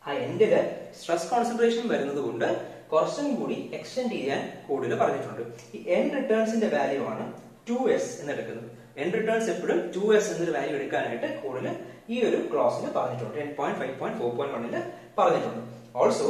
ആ എൻഡില് സ്ട്രെസ് കോൺസെൻട്രേഷൻ വരുന്നത് കൊണ്ട് കുറച്ചും കൂടി എക്സ്റ്റെൻഡ് ചെയ്യാൻ കോഡിൽ പറഞ്ഞിട്ടുണ്ട്. ഈ എൻഡ് റിട്ടേൺസിന്റെ വാല്യൂ ആണ് 2s എന്ന് എടുക്കുന്നത്. എൻഡ് റിട്ടേൺസ് എപ്പോഴും 2s എന്നൊരു വാല്യൂ എടുക്കാനായിട്ട് കോഡിൽ ഈ ഒരു ക്ലോസിൽ പറഞ്ഞിട്ടുണ്ട്. 10.5.4.1 പറഞ്ഞിട്ടുണ്ട്. Also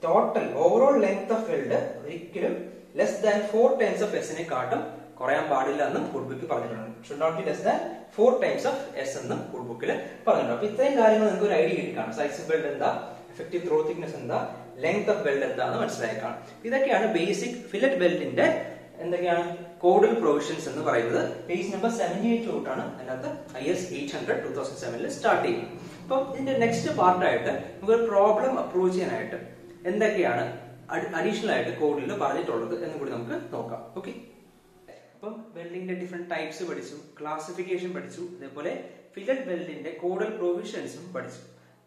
total overall length of weld ഒരിക്കലും ലെസ് ദാൻ 4 ടൈംസ് ഓഫ് എസിനെ കാട്ടും കുറയാൻ പാടില്ല എന്നും കോഡ് ബുക്കിൽ പറഞ്ഞിട്ടുണ്ട്. Should not be less than 4 times of S എന്നും കോഡ് ബുക്കിൽ പറഞ്ഞിട്ടുണ്ട്. അപ്പൊ ഇത്രയും കാര്യങ്ങൾ നിങ്ങൾക്ക് ഒരു ഐഡിയ കിട്ടിക്കാണ്. സൈസ് ഓഫ് വെൽഡ് എന്താ, എഫക്റ്റീവ് ത്രോ തിക്നെസ് എന്താ, ലെങ്ത് ഓഫ് വെൽഡ് എന്താന്ന് മനസ്സിലാക്കാം. ഇതൊക്കെയാണ് ബേസിക് ഫില്ലറ്റ് വെൽഡിന്റെ എന്തൊക്കെയാണ് കോഡൽ പ്രൊവിഷൻസ് എന്ന് പറയുന്നത്. പേജ് നമ്പർ 78 തൊട്ടാണ് അതിനകത്ത് IS 800 2007 സ്റ്റാർട്ട് ചെയ്യുന്നത്. അപ്പം ഇതിന്റെ നെക്സ്റ്റ് പാർട്ടായിട്ട് നമുക്ക് പ്രോബ്ലം അപ്രോച്ച് ചെയ്യാനായിട്ട് എന്തൊക്കെയാണ് അഡീഷണൽ ആയിട്ട് കോഡിൽ പറഞ്ഞിട്ടുള്ളത് എന്ന് കൂടി നമുക്ക് നോക്കാം. ഓക്കെ, അപ്പം വെൽഡിന്റെ ഡിഫറെന്റ് ടൈപ്സ് പഠിച്ചു, ക്ലാസിഫിക്കേഷൻ പഠിച്ചു, അതേപോലെ ഫില്ലറ്റ് വെൽഡിന്റെ കോഡൽ പ്രൊവിഷൻസും പഠിച്ചു.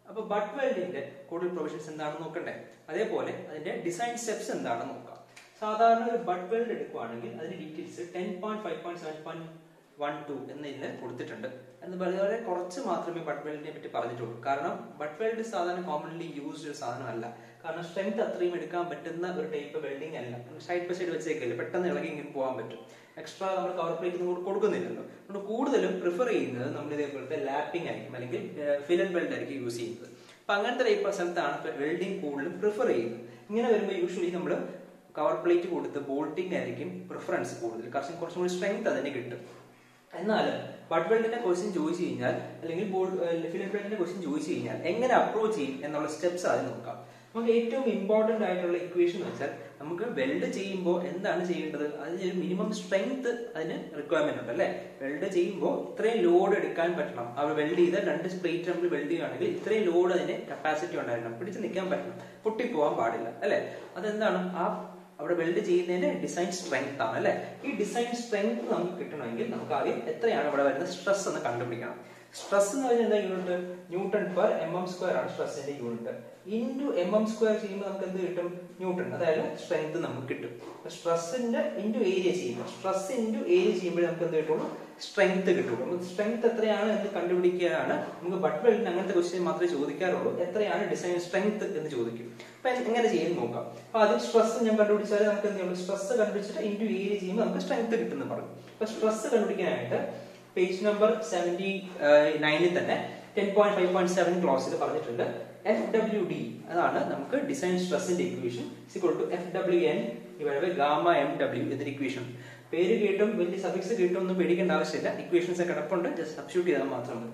അപ്പൊ ബട്ട് വെൽഡിന്റെ കോഡൽ പ്രൊവിഷൻസ് എന്താണെന്ന് നോക്കണ്ടേ, അതേപോലെ അതിന്റെ ഡിസൈൻ സ്റ്റെപ്സ് എന്താണെന്ന് നോക്കാം. സാധാരണ ഒരു ബട്ട് വെൽഡ് എടുക്കുവാണെങ്കിൽ അതിന്റെ ഡീറ്റെയിൽസ് 10.5.7.12 എന്നതിൽ കൊടുത്തിട്ടുണ്ട്. എന്ന് വളരെ കുറച്ച് മാത്രമേ ബട്ട് വെൽഡിനെ പറ്റി പറഞ്ഞിട്ടുള്ളൂ. കാരണം ബട്ട് വെൽഡ് സാധാരണ കോമൺലി യൂസ്ഡ് ഒരു സാധനമല്ല. കാരണം സ്ട്രെങ്ത് അത്രയും എടുക്കാൻ പറ്റുന്ന ഒരു ടൈപ്പ് വെൽഡിംഗ് അല്ല. സൈഡ് ബൈ സൈഡ് വെച്ചേക്കല്ലേ, പെട്ടെന്ന് ഇളകി ഇങ്ങനെ പോകാൻ പറ്റും. എക്സ്ട്രാ നമ്മൾ കവർ പ്ലേറ്റ് കൊടുക്കുന്നില്ലല്ലോ. അതുകൊണ്ട് കൂടുതലും പ്രിഫർ ചെയ്യുന്നത് നമ്മൾ ഇതേപോലത്തെ ലാപ്പിംഗ് ആയിരിക്കും, അല്ലെങ്കിൽ ഫില്ലറ്റ് വെൽഡ് ആയിരിക്കും യൂസ് ചെയ്യുന്നത്. അപ്പൊ അങ്ങനത്തെ ടൈപ്പ് സ്ഥലത്താണ് വെൽഡിംഗ് കൂടുതലും പ്രിഫർ ചെയ്യുന്നത്. ഇങ്ങനെ വരുമ്പോൾ യൂഷ്വലി നമ്മൾ കവർ പ്ലേറ്റ് കൊടുത്ത് ബോൾട്ടിംഗ് ആയിരിക്കും പ്രിഫറൻസ് കൂടുതൽ, കാരണം കുറച്ചും കൂടി സ്ട്രെങ്ത് അതിന് കിട്ടും. എന്നാൽ ബട്ട് വെൽഡിന്റെ ക്വസ്റ്റ്യൻ ചോദിച്ചു കഴിഞ്ഞാൽ, അല്ലെങ്കിൽ ഫില്ലറ്റ് വെൽഡിന്റെ ക്വസ്റ്റ്യൻ ചോദിച്ചു കഴിഞ്ഞാൽ എങ്ങനെ അപ്രോച്ച് ചെയ്യും എന്നുള്ള സ്റ്റെപ്സ് ആദ്യം നോക്കാം. നമുക്ക് ഏറ്റവും ഇമ്പോർട്ടന്റ് ആയിട്ടുള്ള ഇക്വേഷൻ എന്ന് വെച്ചാൽ നമുക്ക് വെൽഡ് ചെയ്യുമ്പോൾ എന്താണ് ചെയ്യേണ്ടത്, അതിന് ഒരു മിനിമം സ്ട്രെങ്ത് അതിന് റിക്വയർമെന്റ് ഉണ്ട് അല്ലെ. വെൽഡ് ചെയ്യുമ്പോൾ ഇത്രയും ലോഡ് എടുക്കാൻ പറ്റണം. അവർ വെൽഡ് ചെയ്ത 2 പ്ലേറ്റ് നമ്മൾ വെൽഡ് ചെയ്യുകയാണെങ്കിൽ ഇത്രയും ലോഡ് അതിന് കപ്പാസിറ്റി ഉണ്ടായിരിക്കണം, പിടിച്ച് നിൽക്കാൻ പറ്റണം, പൊട്ടിപ്പോവാൻ പാടില്ല അല്ലെ. അതെന്താണ് ആ അവിടെ വെൽഡ് ചെയ്യുന്നതിന്റെ ഡിസൈൻ സ്ട്രെങ്ത് ആണ് അല്ലെ. ഈ ഡിസൈൻ സ്ട്രെങ്ത് നമുക്ക് കിട്ടണമെങ്കിൽ നമുക്ക് ആദ്യം എത്രയാണ് ഇവിടെ വരുന്ന സ്ട്രെസ് എന്ന് കണ്ടുപിടിക്കണം. സ്ട്രെസ് എന്ന് പറഞ്ഞാൽ എന്താ യൂണിറ്റ്, ന്യൂട്ടൺ പെർ mm² ആണ് സ്ട്രെസ്സിന്റെ യൂണിറ്റ്. ഇൻറ്റു mm² ചെയ്യുമ്പോൾ നമുക്ക് എന്ത് കിട്ടും, ന്യൂട്ടൺ, അതായത് സ്ട്രെങ്ത് നമുക്ക് കിട്ടും. സ്ട്രെസ്സിന്റെ ഇൻറ്റു ഏരിയ ചെയ്യുമ്പോൾ, സ്ട്രെസ് ഇൻറ്റു ഏരിയ ചെയ്യുമ്പോൾ നമുക്ക് എന്ത് കിട്ടുള്ളൂ, സ്ട്രെങ്ത് കിട്ടുള്ളൂ. നമുക്ക് സ്ട്രെങ്ത് എത്രയാണ് എന്ന് കണ്ടുപിടിക്കുകയാണ്. നമുക്ക് ബട്ട് വെൽഡിന് അങ്ങനത്തെ ക്വസ്റ്റ്യൻ മാത്രമേ ചോദിക്കാറുള്ളൂ. എത്രയാണ് ഡിസൈൻ സ്ട്രെങ്ത് എന്ന് ചോദിക്കും. അപ്പൊ എങ്ങനെ ചെയ്യുന്നത് നോക്കാം. അപ്പൊ ആദ്യം സ്ട്രെസ് ഞാൻ കണ്ടുപിടിച്ചാൽ നമുക്ക് എന്ത് ചെയ്യും, സ്ട്രെസ് കണ്ടുപിടിച്ചിട്ട് ഇൻറ്റു ഏരിയ ചെയ്യുമ്പോൾ നമുക്ക് സ്ട്രെങ്ത് കിട്ടുമെന്ന് പറയും. അപ്പൊ സ്ട്രെസ് കണ്ടുപിടിക്കാനായിട്ട് പേജ് നമ്പർ 79 തന്നെ 10.5.7 ക്ലോസിൽ പറഞ്ഞിട്ടുണ്ട് FWD അതാണ് നമുക്ക് ഡിസൈൻ സ്ട്രെസ്സിന്റെ ഇക്വേഷൻ FWN ഗാമ MW എന്നൊരു ഇക്വേഷൻ. പേര് കേട്ടും വലിയ സഫിക്സ് കേട്ടും ഒന്നും പേടിക്കേണ്ട ആവശ്യമില്ല. ഇക്വേഷൻസ് കിടപ്പുണ്ട്, ജസ്റ്റ് സബ്സ്റ്റിറ്റ്യൂട്ട് ചെയ്താൽ മാത്രം മതി.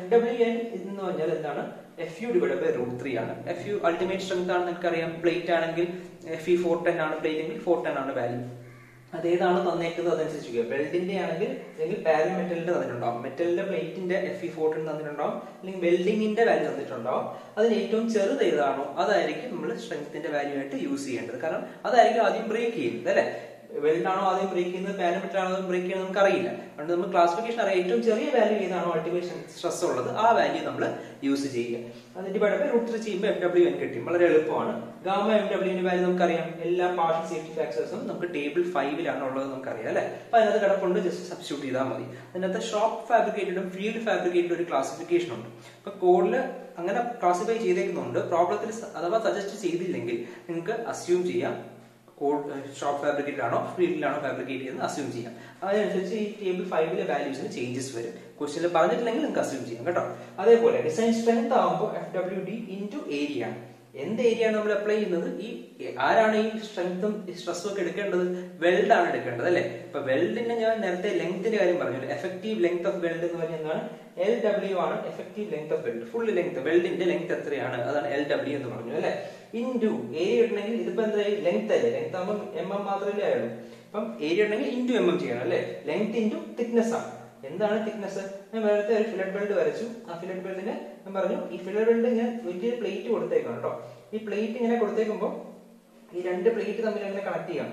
FWN എന്ന് പറഞ്ഞാൽ എന്താണ്, FU/√3 ആണ്. FU അൾട്ടിമേറ്റ് സ്ട്രെങ്ത് ആണ്, നിങ്ങൾക്കറിയാം. പ്ലേറ്റ് ആണെങ്കിൽ FE 410 ആണ്, പ്ലേറ്റ് എങ്കിൽ 410 ആണ് വാല്യൂ. അതേതാണ് തന്നേക്കുന്നത് അതനുസരിച്ച് വെൽഡിന്റെ ആണെങ്കിൽ അല്ലെങ്കിൽ പാരമെറ്റലിന്റെ തന്നിട്ടുണ്ടാവും. മെറ്റലിന്റെ പ്ലേറ്റിന്റെ FE 410 തന്നിട്ടുണ്ടാവും, അല്ലെങ്കിൽ വെൽഡിങ്ങിന്റെ വാല്യൂ തന്നിട്ടുണ്ടാവും. അതിന് ഏറ്റവും ചെറുത് ഏതാണോ അതായിരിക്കും നമ്മൾ സ്ട്രെങ്ത്തിന്റെ വാല്യൂ ആയിട്ട് യൂസ് ചെയ്യേണ്ടത്. കാരണം അതായിരിക്കും ആദ്യം ബ്രേക്ക് ചെയ്യുന്നത് അല്ലെ. വെൽഡാണോ ആദ്യം ബ്രേക്ക് ചെയ്യുന്നത്, പാരമെറ്റർ ആണോ ബ്രേക്ക് ചെയ്യുന്നത് നമുക്ക് അറിയില്ല. അതുകൊണ്ട് നമ്മൾ ക്ലാസിഫിക്കേഷൻ അറിയാം. ഏറ്റവും ചെറിയ വാല്യൂ ഏതാണോ അൾട്ടിമേറ്റ് സ്ട്രെസ് ഉള്ളത് ആ വാല്യൂ നമ്മൾ യൂസ് ചെയ്യുക. അതിന്റെ √3 ചെയ്യുമ്പോൾ FWN കിട്ടും. വളരെ എളുപ്പമാണ്. ഗാമ MWന്റെ വാല്യൂ നമുക്കറിയാം. എല്ലാ പാർഷ്യൽ സേഫ്റ്റി ഫാക്ടേഴ്സും നമുക്ക് ടേബിൾ 5 ഉള്ളത് നമുക്കറിയാം അല്ലെ. അപ്പൊ അതിനകത്ത് കിടപ്പുണ്ട്, ജസ്റ്റ് സബ്സ്റ്റിറ്റ്യൂട്ട് ചെയ്താൽ മതി. അതിനകത്ത് ഷോപ്പ് ഫാബ്രിക്കേറ്റഡും ഫീൽഡ് ഫാബ്രിക്കേറ്റഡും ഒരു ക്ലാസിഫിക്കേഷൻ ഉണ്ട്. അപ്പൊ കോഡില് അങ്ങനെ ക്ലാസിഫൈ ചെയ്തേക്കുന്നുണ്ട്. പ്രോബ്ലത്തിൽ അഥവാ സജസ്റ്റ് ചെയ്തില്ലെങ്കിൽ നിങ്ങൾക്ക് അസ്യൂം ചെയ്യാം ഷോപ്പ് ഫാബ്രിക്കേറ്റഡ് ആണോ ഫീൽഡിലാണോ ഫാബ്രിക്കേറ്റ് ചെയ്യുന്നത് അസ്യൂം ചെയ്യാം. അതിനനുസരിച്ച് ഈ ടേബിൾ 5 വാല്യൂസിന് ചേഞ്ചസ് വരും. ക്വസ്റ്റ്യനിൽ പറഞ്ഞിട്ടില്ലെങ്കിൽ നിങ്ങൾക്ക് അസ്യൂം ചെയ്യാം കേട്ടോ. അതേപോലെ ഡിസൈൻ സ്ട്രെങ്ത് ആകുമ്പോൾ FWD ഇൻറ്റു ഏരിയ. എന്ത് ഏരിയ ആണ് നമ്മൾ അപ്ലൈ ചെയ്യുന്നത്, ഈ ആരാണ് ഈ സ്ട്രെങ്തും സ്ട്രെസ്സും ഒക്കെ എടുക്കേണ്ടത്, വെൽഡ് ആണ് എടുക്കേണ്ടത് അല്ലെ. ഇപ്പൊ വെൽഡിന്റെ ഞാൻ നേരത്തെ ലെങ്ത്തിന്റെ കാര്യം പറഞ്ഞു. എഫക്റ്റീവ് ലെങ്ത് ഓഫ് വെൽഡ് എന്ന് പറഞ്ഞാൽ എന്താണ്, LW ആണ് effective length of weld. Full length വെൽഡിന്റെ ലെങ്ത് എത്രയാണ് അതാണ് LW എന്ന് പറഞ്ഞു അല്ലെ. ഇൻറ്റു ഏരിയ ഇടണമെങ്കിൽ ഇതിപ്പോ എന്തായി ലെങ്ത് അല്ലേ, ലെങ്ത് ആകുമ്പോൾ mm മാത്രമല്ലേ ആയുള്ളൂ. അപ്പം ഏരിയ ഉണ്ടെങ്കിൽ ഇൻറ്റു mm ചെയ്യണം അല്ലെ. ലെങ്ത് ഇൻറ്റു തിക്നെസ് ആണ്. എന്താണ് തിക്നെസ്, ഞാൻ നേരത്തെ ഒരു ഫിലറ്റ് ബെൽഡ് വരച്ചു. ആ ഫിലറ്റ് ബെൽഡിന് ഞാൻ പറഞ്ഞു ഈ ഫിലറ്റ് ബെൽഡ് ഞാൻ വലിയ പ്ലേറ്റ് കൊടുത്തേക്കാണ് കേട്ടോ. ഈ പ്ലേറ്റ് ഇങ്ങനെ കൊടുത്തേക്കുമ്പോൾ ഈ രണ്ട് പ്ലേറ്റ് തമ്മിൽ എങ്ങനെ കണക്ട് ചെയ്യണം.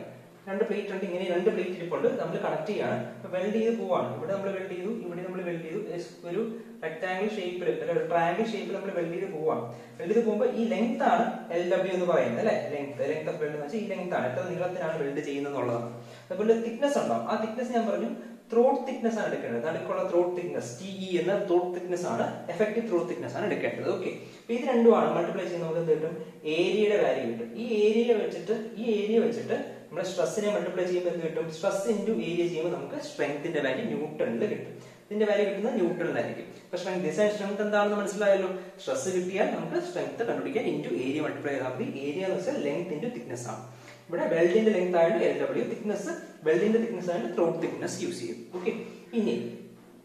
രണ്ട് പ്ലേറ്റ് ഉണ്ട്, ഇങ്ങനെ രണ്ട് പ്ലേറ്റ് ഇരിപ്പുണ്ട്, നമ്മൾ കണക്ട് ചെയ്യാണ്. വെൽഡ് ചെയ്ത് പോവാണ്. ഇവിടെ നമ്മൾ വെൽഡ് ചെയ്തു, ഇവിടെ നമ്മൾ വെൽഡ് ചെയ്തു. ഒരു റെക്ടാംഗിൾ ഷേപ്പിൽ അല്ലെങ്കിൽ ട്രയാംഗിൾ ഷേപ്പിൽ നമ്മൾ വെൽഡ് ചെയ്ത് പോവാണ്. വെൽഡ് ചെയ്ത് പോകുമ്പോൾ ഈ ലെങ്ത് ആണ് LW എന്ന് പറയുന്നത് അല്ലെ. ലെങ്ത് ഓഫ് വെൽഡ് എന്ന് വെച്ചാൽ ഈ ലെങ്ത് ആണ്, എത്ര നീളത്തിനാണ് വെൽഡ് ചെയ്യുന്നത് എന്നുള്ളതാണ്. അതുപോലെ തിക്നെസ് ഉണ്ടാവും. ആ തിക്നെസ് ഞാൻ പറഞ്ഞു ത്രോട്ട് തിക്നെസ് ആണ് എടുക്കേണ്ടത്. നടുക്കുള്ള ത്രോട്ട് തിക്നെസ് TE എന്ന ത്രോട്ട് തിക്നെസ് ആണ്, എഫക്റ്റീവ് ത്രോട്ട് തിക്നെസ് ആണ് എടുക്കേണ്ടത്. ഓക്കെ, അപ്പൊ ഇത് രണ്ടുമാണ് മൾട്ടിപ്ലൈ ചെയ്യുന്ന നമുക്ക് എന്ത് കിട്ടും, ഏരിയയുടെ വാല്യൂ കിട്ടും. ഈ ഏരിയ വെച്ചിട്ട് നമ്മൾ സ്ട്രെസ്സിനെ മൾട്ടിപ്ലൈ ചെയ്യുമ്പോൾ എന്ത് കിട്ടും, സ്ട്രെസ് ഇൻറ്റു ഏരിയ ചെയ്യുമ്പോൾ നമുക്ക് സ്ട്രെങ്ത്തിന്റെ വാല്യൂ ന്യൂട്ടണിൽ കിട്ടും. ഇതിന്റെ വാല്യൂ കിട്ടുന്നത് ന്യൂട്ടണിലായിരിക്കും. അപ്പൊ ഡിസൈൻ സ്ട്രെങ്ത് എന്താണെന്ന് മനസ്സിലായല്ലോ. സ്ട്രെസ് കിട്ടിയാൽ നമുക്ക് സ്ട്രെങ്ത് കണ്ടുപിടിക്കാൻ ഇൻറ്റു ഏരിയ മൾട്ടിപ്ലൈ ചെയ്താൽ മതി. ഏരിയ എന്ന് വെച്ചാൽ ലെങ്ത് ഇൻറ്റു തിക്നെസ് ആണ്. ഇവിടെ വെൽഡിന്റെ ലെങ്ത് ആയിട്ട് LW, തിക്നെസ് വെൽഡിന്റെ തിക്നെസ് ആയിട്ട് ത്രോട്ട് തിക്നെസ് യൂസ് ചെയ്യും. ഓക്കെ,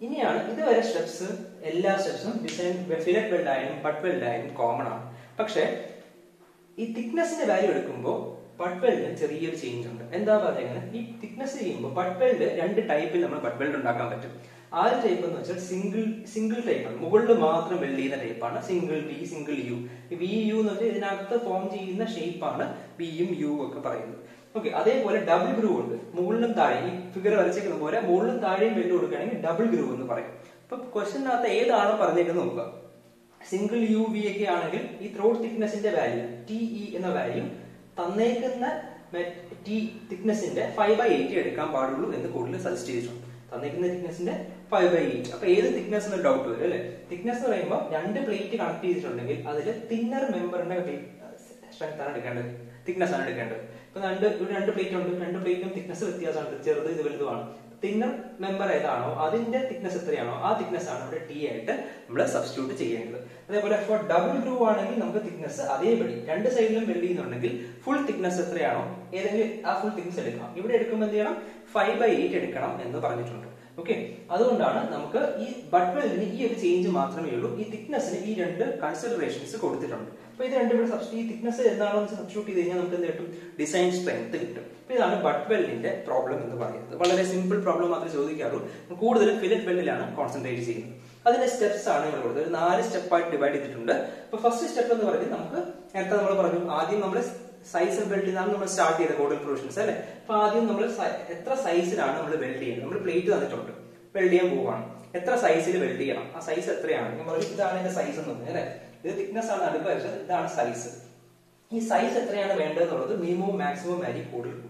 ഇനിയാണ് ഇതുവരെ സ്റ്റെപ്സ്. എല്ലാ സ്റ്റെപ്സും ഡിസൈൻ ഫിലറ്റ് വെൽഡ് ആയാലും ബട്ട് വെൽഡ് ആയാലും കോമൺ ആണ്. പക്ഷെ ഈ തിക്നെസിന്റെ വാല്യൂ എടുക്കുമ്പോൾ ബട്ട് വെൽഡിന് ചെറിയൊരു ചേഞ്ച് ഉണ്ട്. എന്താ പറയുക, ഈ തിക്നെസ് ചെയ്യുമ്പോൾ ബട്ട് വെൽഡ് രണ്ട് ടൈപ്പിൽ നമ്മൾ ബട്ട് വെൽഡ് ഉണ്ടാക്കാൻ പറ്റും. ആദ്യ ടൈപ്പ് എന്ന് വെച്ചാൽ സിംഗിൾ ടൈപ്പാണ്, മുകളിൽ മാത്രം വെൽഡ് ചെയ്യുന്ന ടൈപ്പാണ്. Single B, single U. VU എന്ന് വെച്ചാൽ ഇതിനകത്ത് ഫോം ചെയ്യുന്ന ഷേപ്പാണ് Bയും U ഒക്കെ പറയുന്നത്. ഓക്കെ, അതേപോലെ ഡബിൾ ഗ്രൂവ് ഉണ്ട്. മുകളിലും താഴെ ഈ ഫിഗർ വരച്ചേക്കുന്ന പോലെ മുകളിലും താഴെയും വെൽഡ് കൊടുക്കുകയാണെങ്കിൽ ഡബിൾ ഗ്രൂവ് എന്ന് പറയും. അപ്പൊ ക്വസ്റ്റ്യനകത്ത് ഏതാണോ പറഞ്ഞേക്കുന്നത് നോക്കുക. സിംഗിൾ UV ഒക്കെ ആണെങ്കിൽ ഈ ത്രോട്ട് തിക്നെസിന്റെ വാല്യൂ TE എന്ന വാല്യൂ തന്നേക്കുന്ന തിക്നെസിന്റെ 5/8 എടുക്കാൻ പാടുള്ളൂ എന്ന് കൂടുതൽ സജസ്റ്റ് ചെയ്തിട്ടുണ്ട്. തന്നിരിക്കുന്ന തിക്നെസിന്റെ 5/8. അപ്പൊ ഏത് തിക്നെസ് എന്ന് ഡൗട്ട് വരും അല്ലെ. തിക്നെസ് എന്ന് പറയുമ്പോൾ രണ്ട് പ്ലേറ്റ് കണക്ട് ചെയ്തിട്ടുണ്ടെങ്കിൽ അതിൽ തിന്നർ മെമ്പറിന്റെ സ്ട്രെങ്ത് ആണ് എടുക്കേണ്ടത്, തിക്നെസ് ആണ് എടുക്കേണ്ടത്. ഇപ്പൊ രണ്ട് പ്ലേറ്റ് ഉണ്ട്, രണ്ട് പ്ലേറ്റിനും തിക്നെസ് വ്യത്യാസമാണ്, ചെറുത് ഇത് വലുതുമാണ്. തിന്നർ മെമ്പർ ഏതാണോ അതിന്റെ തിക്നെസ് എത്രയാണോ ആ തിക്നെസ് ആണ് ഇവിടെ T ആയിട്ട് നമ്മൾ സബ്സ്റ്റിറ്റ്യൂട്ട് ചെയ്യേണ്ടത്. അതേപോലെ ഫോർ ഡബിൾ ഗ്രൂവ് ആണെങ്കിൽ നമുക്ക് തിക്നെസ് അതേപടി രണ്ട് സൈഡിലും വെൽഡ് ചെയ്യുന്നുണ്ടെങ്കിൽ ഫുൾ തിക്നെസ് എത്രയാണോ ഏതെങ്കിലും ആ ഫുൾ തിക്നെസ് എടുക്കണം. ഇവിടെ എടുക്കുമ്പോൾ എന്ത് ചെയ്യണം, 5/8 എടുക്കണം എന്ന് പറഞ്ഞിട്ടുണ്ട്. ഓക്കെ, അതുകൊണ്ടാണ് നമുക്ക് ഈ ബട്ട് വെൽഡിന് ഈ ഒരു ചേഞ്ച് മാത്രമേ ഉള്ളൂ. ഈ തിക്നെസ്സിന് ഈ രണ്ട് കൺസിഡറേഷൻസ് കൊടുത്തിട്ടുണ്ട്. അപ്പൊ ഇത് രണ്ടും ഇവിടെ ഈ തിക്നെസ് എന്താണോ സബ്സ്റ്റിറ്റ്യൂട്ട് ചെയ്ത് കഴിഞ്ഞാൽ നമുക്ക് എന്ത് കിട്ടും, ഡിസൈൻ സ്ട്രെങ്ത് കിട്ടും. അപ്പൊ ഇതാണ് ബട്ട് വെൽഡിന്റെ പ്രോബ്ലം എന്ന് പറയുന്നത്. വളരെ സിമ്പിൾ പ്രോബ്ലം മാത്രമേ ചോദിക്കാറുള്ളൂ. കൂടുതൽ ഫിലറ്റ് വെൽഡിലാണ് കോൺസെൻട്രേറ്റ് ചെയ്യുന്നത്. അതിന്റെ സ്റ്റെപ്സ് ആണ് ഇവിടെ കൊടുത്തത്. ഒരു 4 സ്റ്റെപ്പായിട്ട് ഡിവൈഡ് ചെയ്തിട്ടുണ്ട്. അപ്പൊ ഫസ്റ്റ് സ്റ്റെപ്പ് എന്ന് പറയുന്നത് നമുക്ക് നേരത്തെ നമ്മൾ പറഞ്ഞു, ആദ്യം നമ്മൾ സൈസ് വെൽഡ് ചെയ്താണ് നമ്മൾ സ്റ്റാർട്ട് ചെയ്ത കോഡൽ പ്രൊവിഷൻസ് അല്ലെ. അപ്പൊ ആദ്യം നമ്മൾ എത്ര സൈസിലാണ് നമ്മൾ വെൽഡ് ചെയ്യുന്നത്, നമ്മൾ പ്ലേറ്റ് തന്നിട്ടുണ്ട്, വെൽഡ് ചെയ്യാൻ പോവാണ്. എത്ര സൈസിൽ വെൽഡ് ചെയ്യണം, ആ സൈസ് എത്രയാണ് ഞാൻ പറഞ്ഞു. ഇതാണ് എന്റെ സൈസ് എന്ന് പറഞ്ഞത് അല്ലെ. ഇത് തിക്നെസ് ആണ് അടുപ്പ് വരച്ചത്, ഇതാണ് സൈസ്. ഈ സൈസ് എത്രയാണ് വേണ്ടതെന്നുള്ളത് മിനിമവും മാക്സിമം വാല്യൂ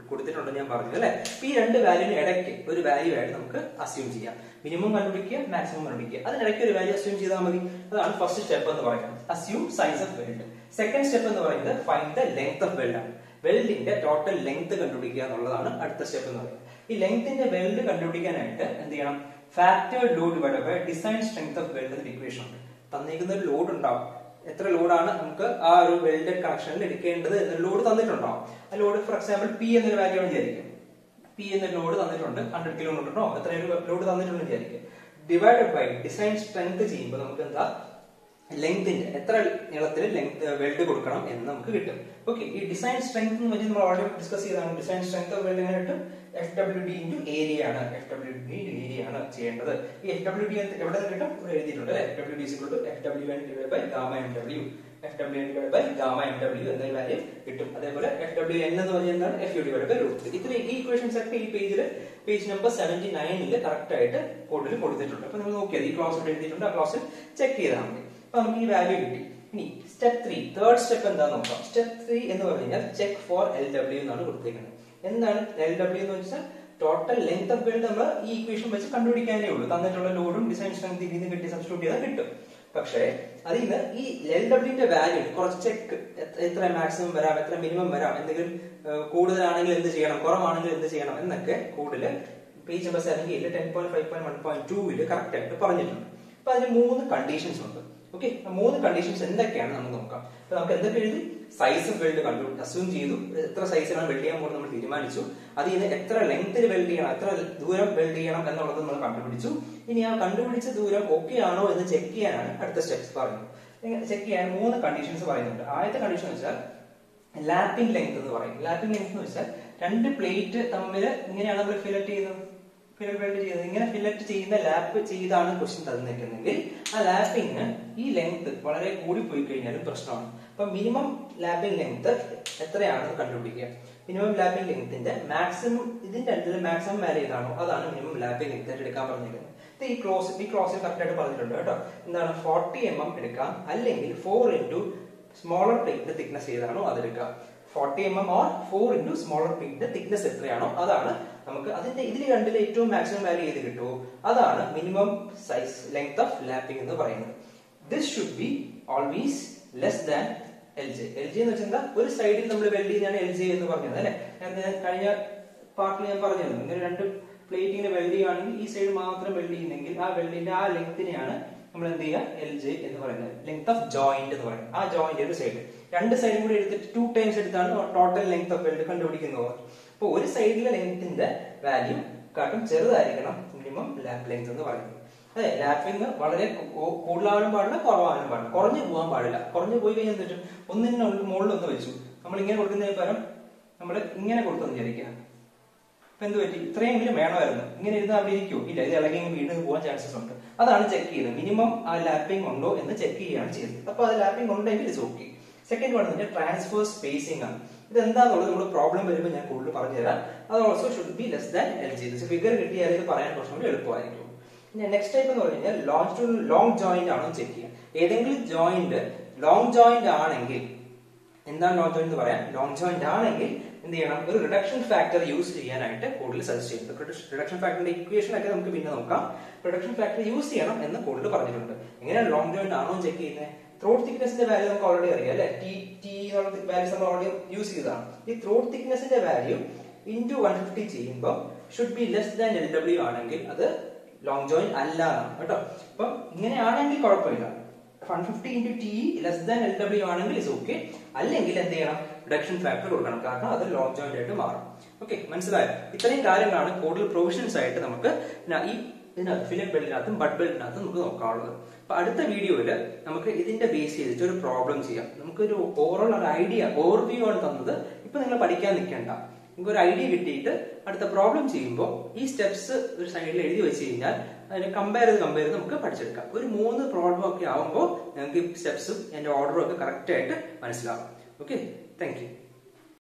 കൊടുത്തിട്ടുണ്ടെന്ന് ഞാൻ പറഞ്ഞു അല്ലെ. ഈ രണ്ട് വാല്യൂവിന് ഇടയ്ക്ക് ഒരു വാല്യൂ ആയിട്ട് നമുക്ക് അസ്യൂം ചെയ്യാം. മിനിമം കണ്ടുപിടിക്കുക, മാക്സിമം കണ്ടുപിടിക്കുക, അതിനിടയ്ക്ക് ഒരു വാല്യൂ അസ്യൂം ചെയ്താൽ മതി. അതാണ് ഫസ്റ്റ് സ്റ്റെപ്പ് എന്ന് പറയുന്നത്, assume size of weld. Second step എന്ന് പറയുന്നത് find the length of weld ആണ്. വെൽഡിന്റെ ടോട്ടൽ ലെങ്ത് കണ്ടുപിടിക്കുക എന്നുള്ളതാണ് അടുത്ത സ്റ്റെപ്പ് എന്ന് പറയുന്നത്. ഈ ലെങ്ത്തിന്റെ വെൽഡ് കണ്ടുപിടിക്കാനായിട്ട് എന്ത് ചെയ്യണം? Factored load divided by design strength of weld എന്ന ഇക്വേഷൻ ഉണ്ട്. തന്നിരിക്കുന്ന ഒരു ലോഡ് ഉണ്ടാവും, എത്ര ലോഡാണ് നമുക്ക് ആ ഒരു വെൽഡഡ് കണക്ഷനിൽ എടുക്കേണ്ടത് എന്നൊരു ലോഡ് തന്നിട്ടുണ്ടാവും. ആ ലോഡ് ഫോർ എക്സാമ്പിൾ പി എന്നൊരു വാല്യൂ ആണ് വിചാരിക്കും. പി എന്നൊരു ലോഡ് തന്നിട്ടുണ്ട്, 100 കിലോമീറ്ററിനോ എത്രയൊരു ലോഡ് തന്നിട്ടുണ്ടെന്ന് വിചാരിക്കും. ഡിവൈഡഡ് ബൈ ഡിസൈൻ സ്ട്രെങ്ത് ചെയ്യുമ്പോൾ നമുക്ക് എന്താ ലെങ്ത്തിന്റെ എത്ര നീളത്തിൽ ലെങ്ത് വെൽഡ് കൊടുക്കണം എന്ന് നമുക്ക് കിട്ടും. ഓക്കെ, ഈ ഡിസൈൻ സ്ട്രെങ്ത് എന്ന് വെച്ചാൽ നമ്മൾ ഓൾറെഡി ഡിസ്കസ് ചെയ്തതാണ്. ഡിസൈൻ സ്ട്രെങ്ത് ഓഫ് വെൽഡ് എങ്ങനെ കിട്ടും? FWD ഇൻറ്റു ഏരിയ ആണ്. FWD ഇൻറ്റു ഏരിയ ആണ് ചെയ്യേണ്ടത്. ഈ FWD എവിടെ നിന്ന് കിട്ടും? ഇവിടെ എഴുതിയിട്ടുണ്ട് അല്ലെ. FWD is equal to FWN divided by gamma MW. FWN divided by gamma MW എന്നൊരു വാല്യൂ കിട്ടും. അതേപോലെ FWN എന്ന് പറഞ്ഞാൽ എന്താണ്? FU divided by root 3. ഇത്രയും ഈ ഇക്വേഷൻസ് ഒക്കെ ഈ പേജ് നമ്പർ 79 കറക്റ്റ് ആയിട്ട് കോഡിൽ കൊടുത്തിട്ടുണ്ട്. അപ്പൊ നിങ്ങൾ നോക്കിയാൽ ഈ ക്ലാസ് എഴുതിയിട്ടുണ്ട്, ആ ക്ലാസ്സിൽ ചെക്ക് ചെയ്താൽ മതി. അപ്പൊ നമുക്ക് ഈ വാല്യൂ കിട്ടി. ഇനി സ്റ്റെപ്പ് 3, തേർഡ് സ്റ്റെപ്പ് എന്താന്ന് നോക്കാം. സ്റ്റെപ്പ് 3 എന്ന് പറഞ്ഞു കഴിഞ്ഞാൽ ചെക്ക് ഫോർ LW എന്നാണ് കൊടുത്തേക്കുന്നത്. എന്താണ് LW എന്ന് വെച്ചാൽ ടോട്ടൽ ലെങ്ത് ഓഫ് വെൽഡ് നമ്മൾ ഈ ഇക്വേഷൻ വെച്ച് കണ്ടുപിടിക്കാനേ ഉള്ളൂ. തന്നിട്ടുള്ള ലോഡും ഡിസൈൻ സ്ട്രെങ്ത് ഇതിൽ നിന്ന് കിട്ടി സബ്സ്റ്റിറ്റ്യൂട്ട് ചെയ്താൽ കിട്ടും. പക്ഷേ അതിൽ നിന്ന് ഈ LWന്റെ വാല്യൂ കുറച്ച് ചെക്ക്, എത്ര മാക്സിമം വരാം, എത്ര മിനിമം വരാം, എന്തെങ്കിലും കൂടുതലാണെങ്കിൽ എന്ത് ചെയ്യണം, കുറവാണെങ്കിൽ എന്ത് ചെയ്യണം എന്നൊക്കെ കൂടുതൽ പേജ് നമ്പർ 70 10.5.1.2 കറക്റ്റ് ആയിട്ട് പറഞ്ഞിട്ടുണ്ട്. അപ്പൊ അതിന് 3 കണ്ടീഷൻസ് ഉണ്ട്. ഓക്കെ, 3 കണ്ടീഷൻസ് എന്തൊക്കെയാണ് നമുക്ക് നോക്കാം. അപ്പൊ നമുക്ക് എന്തൊക്കെ എഴുതി? സൈസ് ഓഫ് വെൽഡ് കണ്ടു, അസ്യൂം ചെയ്തു, എത്ര സൈസിലാണ് വെൽഡ് ചെയ്യാൻ പോകുന്നത് നമ്മൾ തീരുമാനിച്ചു. അതിൽ നിന്ന് എത്ര ലെങ്ത്തിൽ വെൽഡ് ചെയ്യണം, എത്ര ദൂരം വെൽഡ് ചെയ്യണം എന്നുള്ളത് നമ്മൾ കണ്ടുപിടിച്ചു. ഇനി ആ കണ്ടുപിടിച്ച ദൂരം ഓക്കെ ആണോ എന്ന് ചെക്ക് ചെയ്യാനാണ് അടുത്ത സ്റ്റെപ്സ് പറയുന്നത്. ചെക്ക് ചെയ്യാൻ 3 കണ്ടീഷൻസ് പറയുന്നുണ്ട്. ആദ്യത്തെ കണ്ടീഷൻ എന്ന് വെച്ചാൽ ലാപ്പിംഗ് ലെങ്ത് എന്ന് പറയും. ലാപ്പിംഗ് ലെങ്ത് എന്ന് വെച്ചാൽ 2 പ്ലേറ്റ് തമ്മിൽ ഇങ്ങനെയാണ് നമ്മൾ ഫില്ലറ്റ് ചെയ്യുന്നത്, ഇങ്ങനെ ഫില്ലറ്റ് ചെയ്യുന്ന ലാപ്പ് ചെയ്താണ് ക്വസ്റ്റ്യൻ തന്നിരിക്കുന്നെങ്കിൽ ആ ലാപ്പിംഗ് ഈ ലെങ്ത് വളരെ കൂടി പോയി കഴിഞ്ഞാലും പ്രശ്നമാണ്. അപ്പൊ മിനിമം ലാപ്പിംഗ് ലെങ്ത് എത്രയാണെന്ന് കണ്ടുപിടിക്കുക. മിനിമം ലാപ്പിംഗ് ലെങ്ത്തിന്റെ മാക്സിമം, ഇതിന്റെ അടുത്ത് മാക്സിമം വാല്യൂ ഏതാണോ അതാണ് മിനിമം ലാപ്പിംഗ് ലെങ്ത് ആയിട്ട് എടുക്കാൻ പറഞ്ഞിരിക്കുന്നത്. ഈ ക്ലോസിൽ കറക്റ്റ് ആയിട്ട് പറഞ്ഞിട്ടുണ്ട് കേട്ടോ. എന്താണ് 40 mm എടുക്കാം, അല്ലെങ്കിൽ 4 into സ്മോളർ പ്ലേറ്റിന്റെ തിക്നെസ് ഏതാണോ അതെടുക്കാം. 40 mm or 4 into സ്മോളർ പ്ലേറ്റിന്റെ തിക്നെസ് എത്രയാണോ അതാണ് നമുക്ക് അതിന്റെ ഇതിൽ രണ്ടിലെ ഏറ്റവും മാക്സിമം വാല്യൂ ഏത് കിട്ടുമോ അതാണ് minimum size length of lapping എന്ന് പറയുന്നത്. This should be always less than LJ. LJ എന്ന് വെച്ചാൽ ഒരു സൈഡിൽ നമ്മൾ വെൽഡ് ചെയ്യുന്നതാണ് LJ എന്ന് പറഞ്ഞത് അല്ലെ. ഞാൻ കഴിഞ്ഞ പാർട്ടിൽ ഞാൻ പറഞ്ഞിരുന്നു, ഇങ്ങനെ 2 പ്ലേറ്റ് ഇങ്ങനെ വെൽഡ് ചെയ്യുകയാണെങ്കിൽ ഈ സൈഡ് മാത്രം വെൽഡ് ചെയ്യുന്നെങ്കിൽ ആ വെൽഡിന്റെ ആ ലെങ്തിനെയാണ് നമ്മൾ എന്ത് ചെയ്യുക? LJ എന്ന് പറയുന്നത്, ലെങ്ത് ഓഫ് ജോയിന്റ് എന്ന് പറയുന്നത്. ആ ജോയിന്റ് ഒരു സൈഡ്, 2 സൈഡും കൂടി എടുത്തിട്ട് 2 ടൈംസ് എടുത്താണ് ടോട്ടൽ ലെങ്ത് ഓഫ് വെൽഡ് കണ്ടുപിടിക്കുന്നത്. അപ്പൊ ഒരു സൈഡിലെ ലെങ്ത്തിന്റെ വാല്യൂ കാട്ടും ചെറുതായിരിക്കണം മിനിമം ലാപ്പ് ലെങ്ത് എന്ന് പറയുന്നത്. അതെ, ലാപ്പിംഗ് വളരെ കൂടുതലാവാനും പാടില്ല, കുറവാനും പാടില്ല, കുറഞ്ഞു പോകാൻ പാടില്ല. കുറഞ്ഞു പോയി കഴിഞ്ഞാൽ എന്ത് പറ്റും? ഒന്നിന് മുകളിൽ ഒന്ന് വെച്ചു നമ്മൾ ഇങ്ങനെ കൊടുക്കുന്നതിന് പകരം നമ്മൾ ഇങ്ങനെ കൊടുത്തെന്ന് വിചാരിക്കുക. അപ്പൊ എന്ത് പറ്റി? ഇത്രയെങ്കിലും വേണമായിരുന്നു. ഇങ്ങനെ ഇരുന്ന് അവിടെ ഇരിക്കുമോ? ഇല്ല, ഇത് ഇളകി വീണ്ടും പോകാൻ ചാൻസസ് ഉണ്ട്. അതാണ് ചെക്ക് ചെയ്തത്. മിനിമം ആ ലാപ്പിംഗ് ഉണ്ടോ എന്ന് ചെക്ക് ചെയ്യുകയാണ് ചെയ്തത്. അപ്പൊ അത് ലാപ്പിംഗ് ഉണ്ടെങ്കിൽ it's okay. Second one transfer spacing ആണ്. ഇത് എന്താണെന്നുള്ളത് നമ്മൾ പ്രോബ്ലം വരുമ്പോൾ ഞാൻ കൂടുതൽ പറഞ്ഞുതരാം. അത് also should be less than LJ. Figure കിട്ടിയാൽ ഇത് പറയാൻ കുറച്ചുകൂടി എളുപ്പമായിരിക്കും. പിന്നെ നെക്സ്റ്റ് ടൈപ്പ് എന്ന് പറഞ്ഞു കഴിഞ്ഞാൽ ലോങ് ജോയിന്റ് ആണോ ചെക്ക് ചെയ്യാം. ഏതെങ്കിലും ജോയിന്റ് ലോങ് ജോയിന്റ് ആണെങ്കിൽ, എന്താണ് ലോങ് ജോയിന്റ് എന്ന് പറയാം, ലോങ് ജോയിന്റ് ആണെങ്കിൽ എന്ത് ചെയ്യണം? ഒരു റിഡക്ഷൻ ഫാക്ടർ യൂസ് ചെയ്യാനായിട്ട് കൂടുതൽ സജസ്റ്റ് ചെയ്യുന്നത്. റിഡക്ഷൻ ഫാക്ടറിന്റെ ഇക്വേഷൻ ഒക്കെ നമുക്ക് പിന്നെ നോക്കാം. റിഡക്ഷൻ ഫാക്ടർ യൂസ് ചെയ്യണം എന്ന് കൂടുതൽ പറഞ്ഞിട്ടുണ്ട്. എങ്ങനെയാണ് ലോങ് ജോയിന്റ് ആണോ ചെക്ക് ചെയ്യുന്നത്? ത്രോട്ട് തിക്നെസിന്റെ വാല്യൂ നമുക്ക് ഓൾറെഡി അറിയാം അല്ലെ. ടി വാല്യൂസ് നമ്മൾ ഓൾറെഡി യൂസ് ചെയ്തതാണ്. ഈ ത്രോട്ട് തിക്നെസിന്റെ വാല്യൂ ഇൻറ്റു 150 ചെയ്യുമ്പോൾ should be less than LW ആണെങ്കിൽ അത് ലോങ് ജോയിന്റ് അല്ല കേട്ടോ. അപ്പൊ ഇങ്ങനെയാണെങ്കിൽ കുഴപ്പമില്ല. 150 into T less than LW ആണെങ്കിൽ ഇസ് ഓക്കെ. അല്ലെങ്കിൽ എന്ത് ചെയ്യണം? റിഡക്ഷൻ ഫാക്ടർ കൊടുക്കണം, കാരണം അത് ലോങ് ജോയിന്റ് ആയിട്ട് മാറും. ഓക്കെ, മനസ്സിലായോ? ഇത്രയും കാര്യങ്ങളാണ് കൂടുതൽ പ്രൊവിഷൻസ് ആയിട്ട് നമുക്ക് ഈ ഇതിനകത്ത് ഫില്ലറ്റ് ബെൽറ്റിനകത്തും ബഡ് ബെൽറ്റിനകത്തും നമുക്ക് നോക്കാനുള്ളത്. അപ്പൊ അടുത്ത വീഡിയോയിൽ നമുക്ക് ഇതിന്റെ ബേസ് ചെയ്തിട്ട് ഒരു പ്രോബ്ലം ചെയ്യാം. നമുക്കൊരു ഓവറോൾ ഒരു ഐഡിയ, ഓവർവ്യൂ ആണ് തന്നത്. ഇപ്പൊ നിങ്ങൾ പഠിക്കാൻ നിൽക്കേണ്ട, നിങ്ങൾക്ക് ഒരു ഐഡിയ കിട്ടിയിട്ട് അടുത്ത പ്രോബ്ലം ചെയ്യുമ്പോൾ ഈ സ്റ്റെപ്സ് ഒരു സൈഡിൽ എഴുതി വെച്ച് കഴിഞ്ഞാൽ അതിനെ കമ്പയർ ചെയ്ത് നമുക്ക് പഠിച്ചെടുക്കാം. ഒരു 3 പ്രോബ്ലം ഒക്കെ ആവുമ്പോൾ നിങ്ങൾക്ക് ഈ സ്റ്റെപ്സും അതിന്റെ ഓർഡറും ഒക്കെ കറക്റ്റ് ആയിട്ട് മനസ്സിലാവും. Okay, thank you.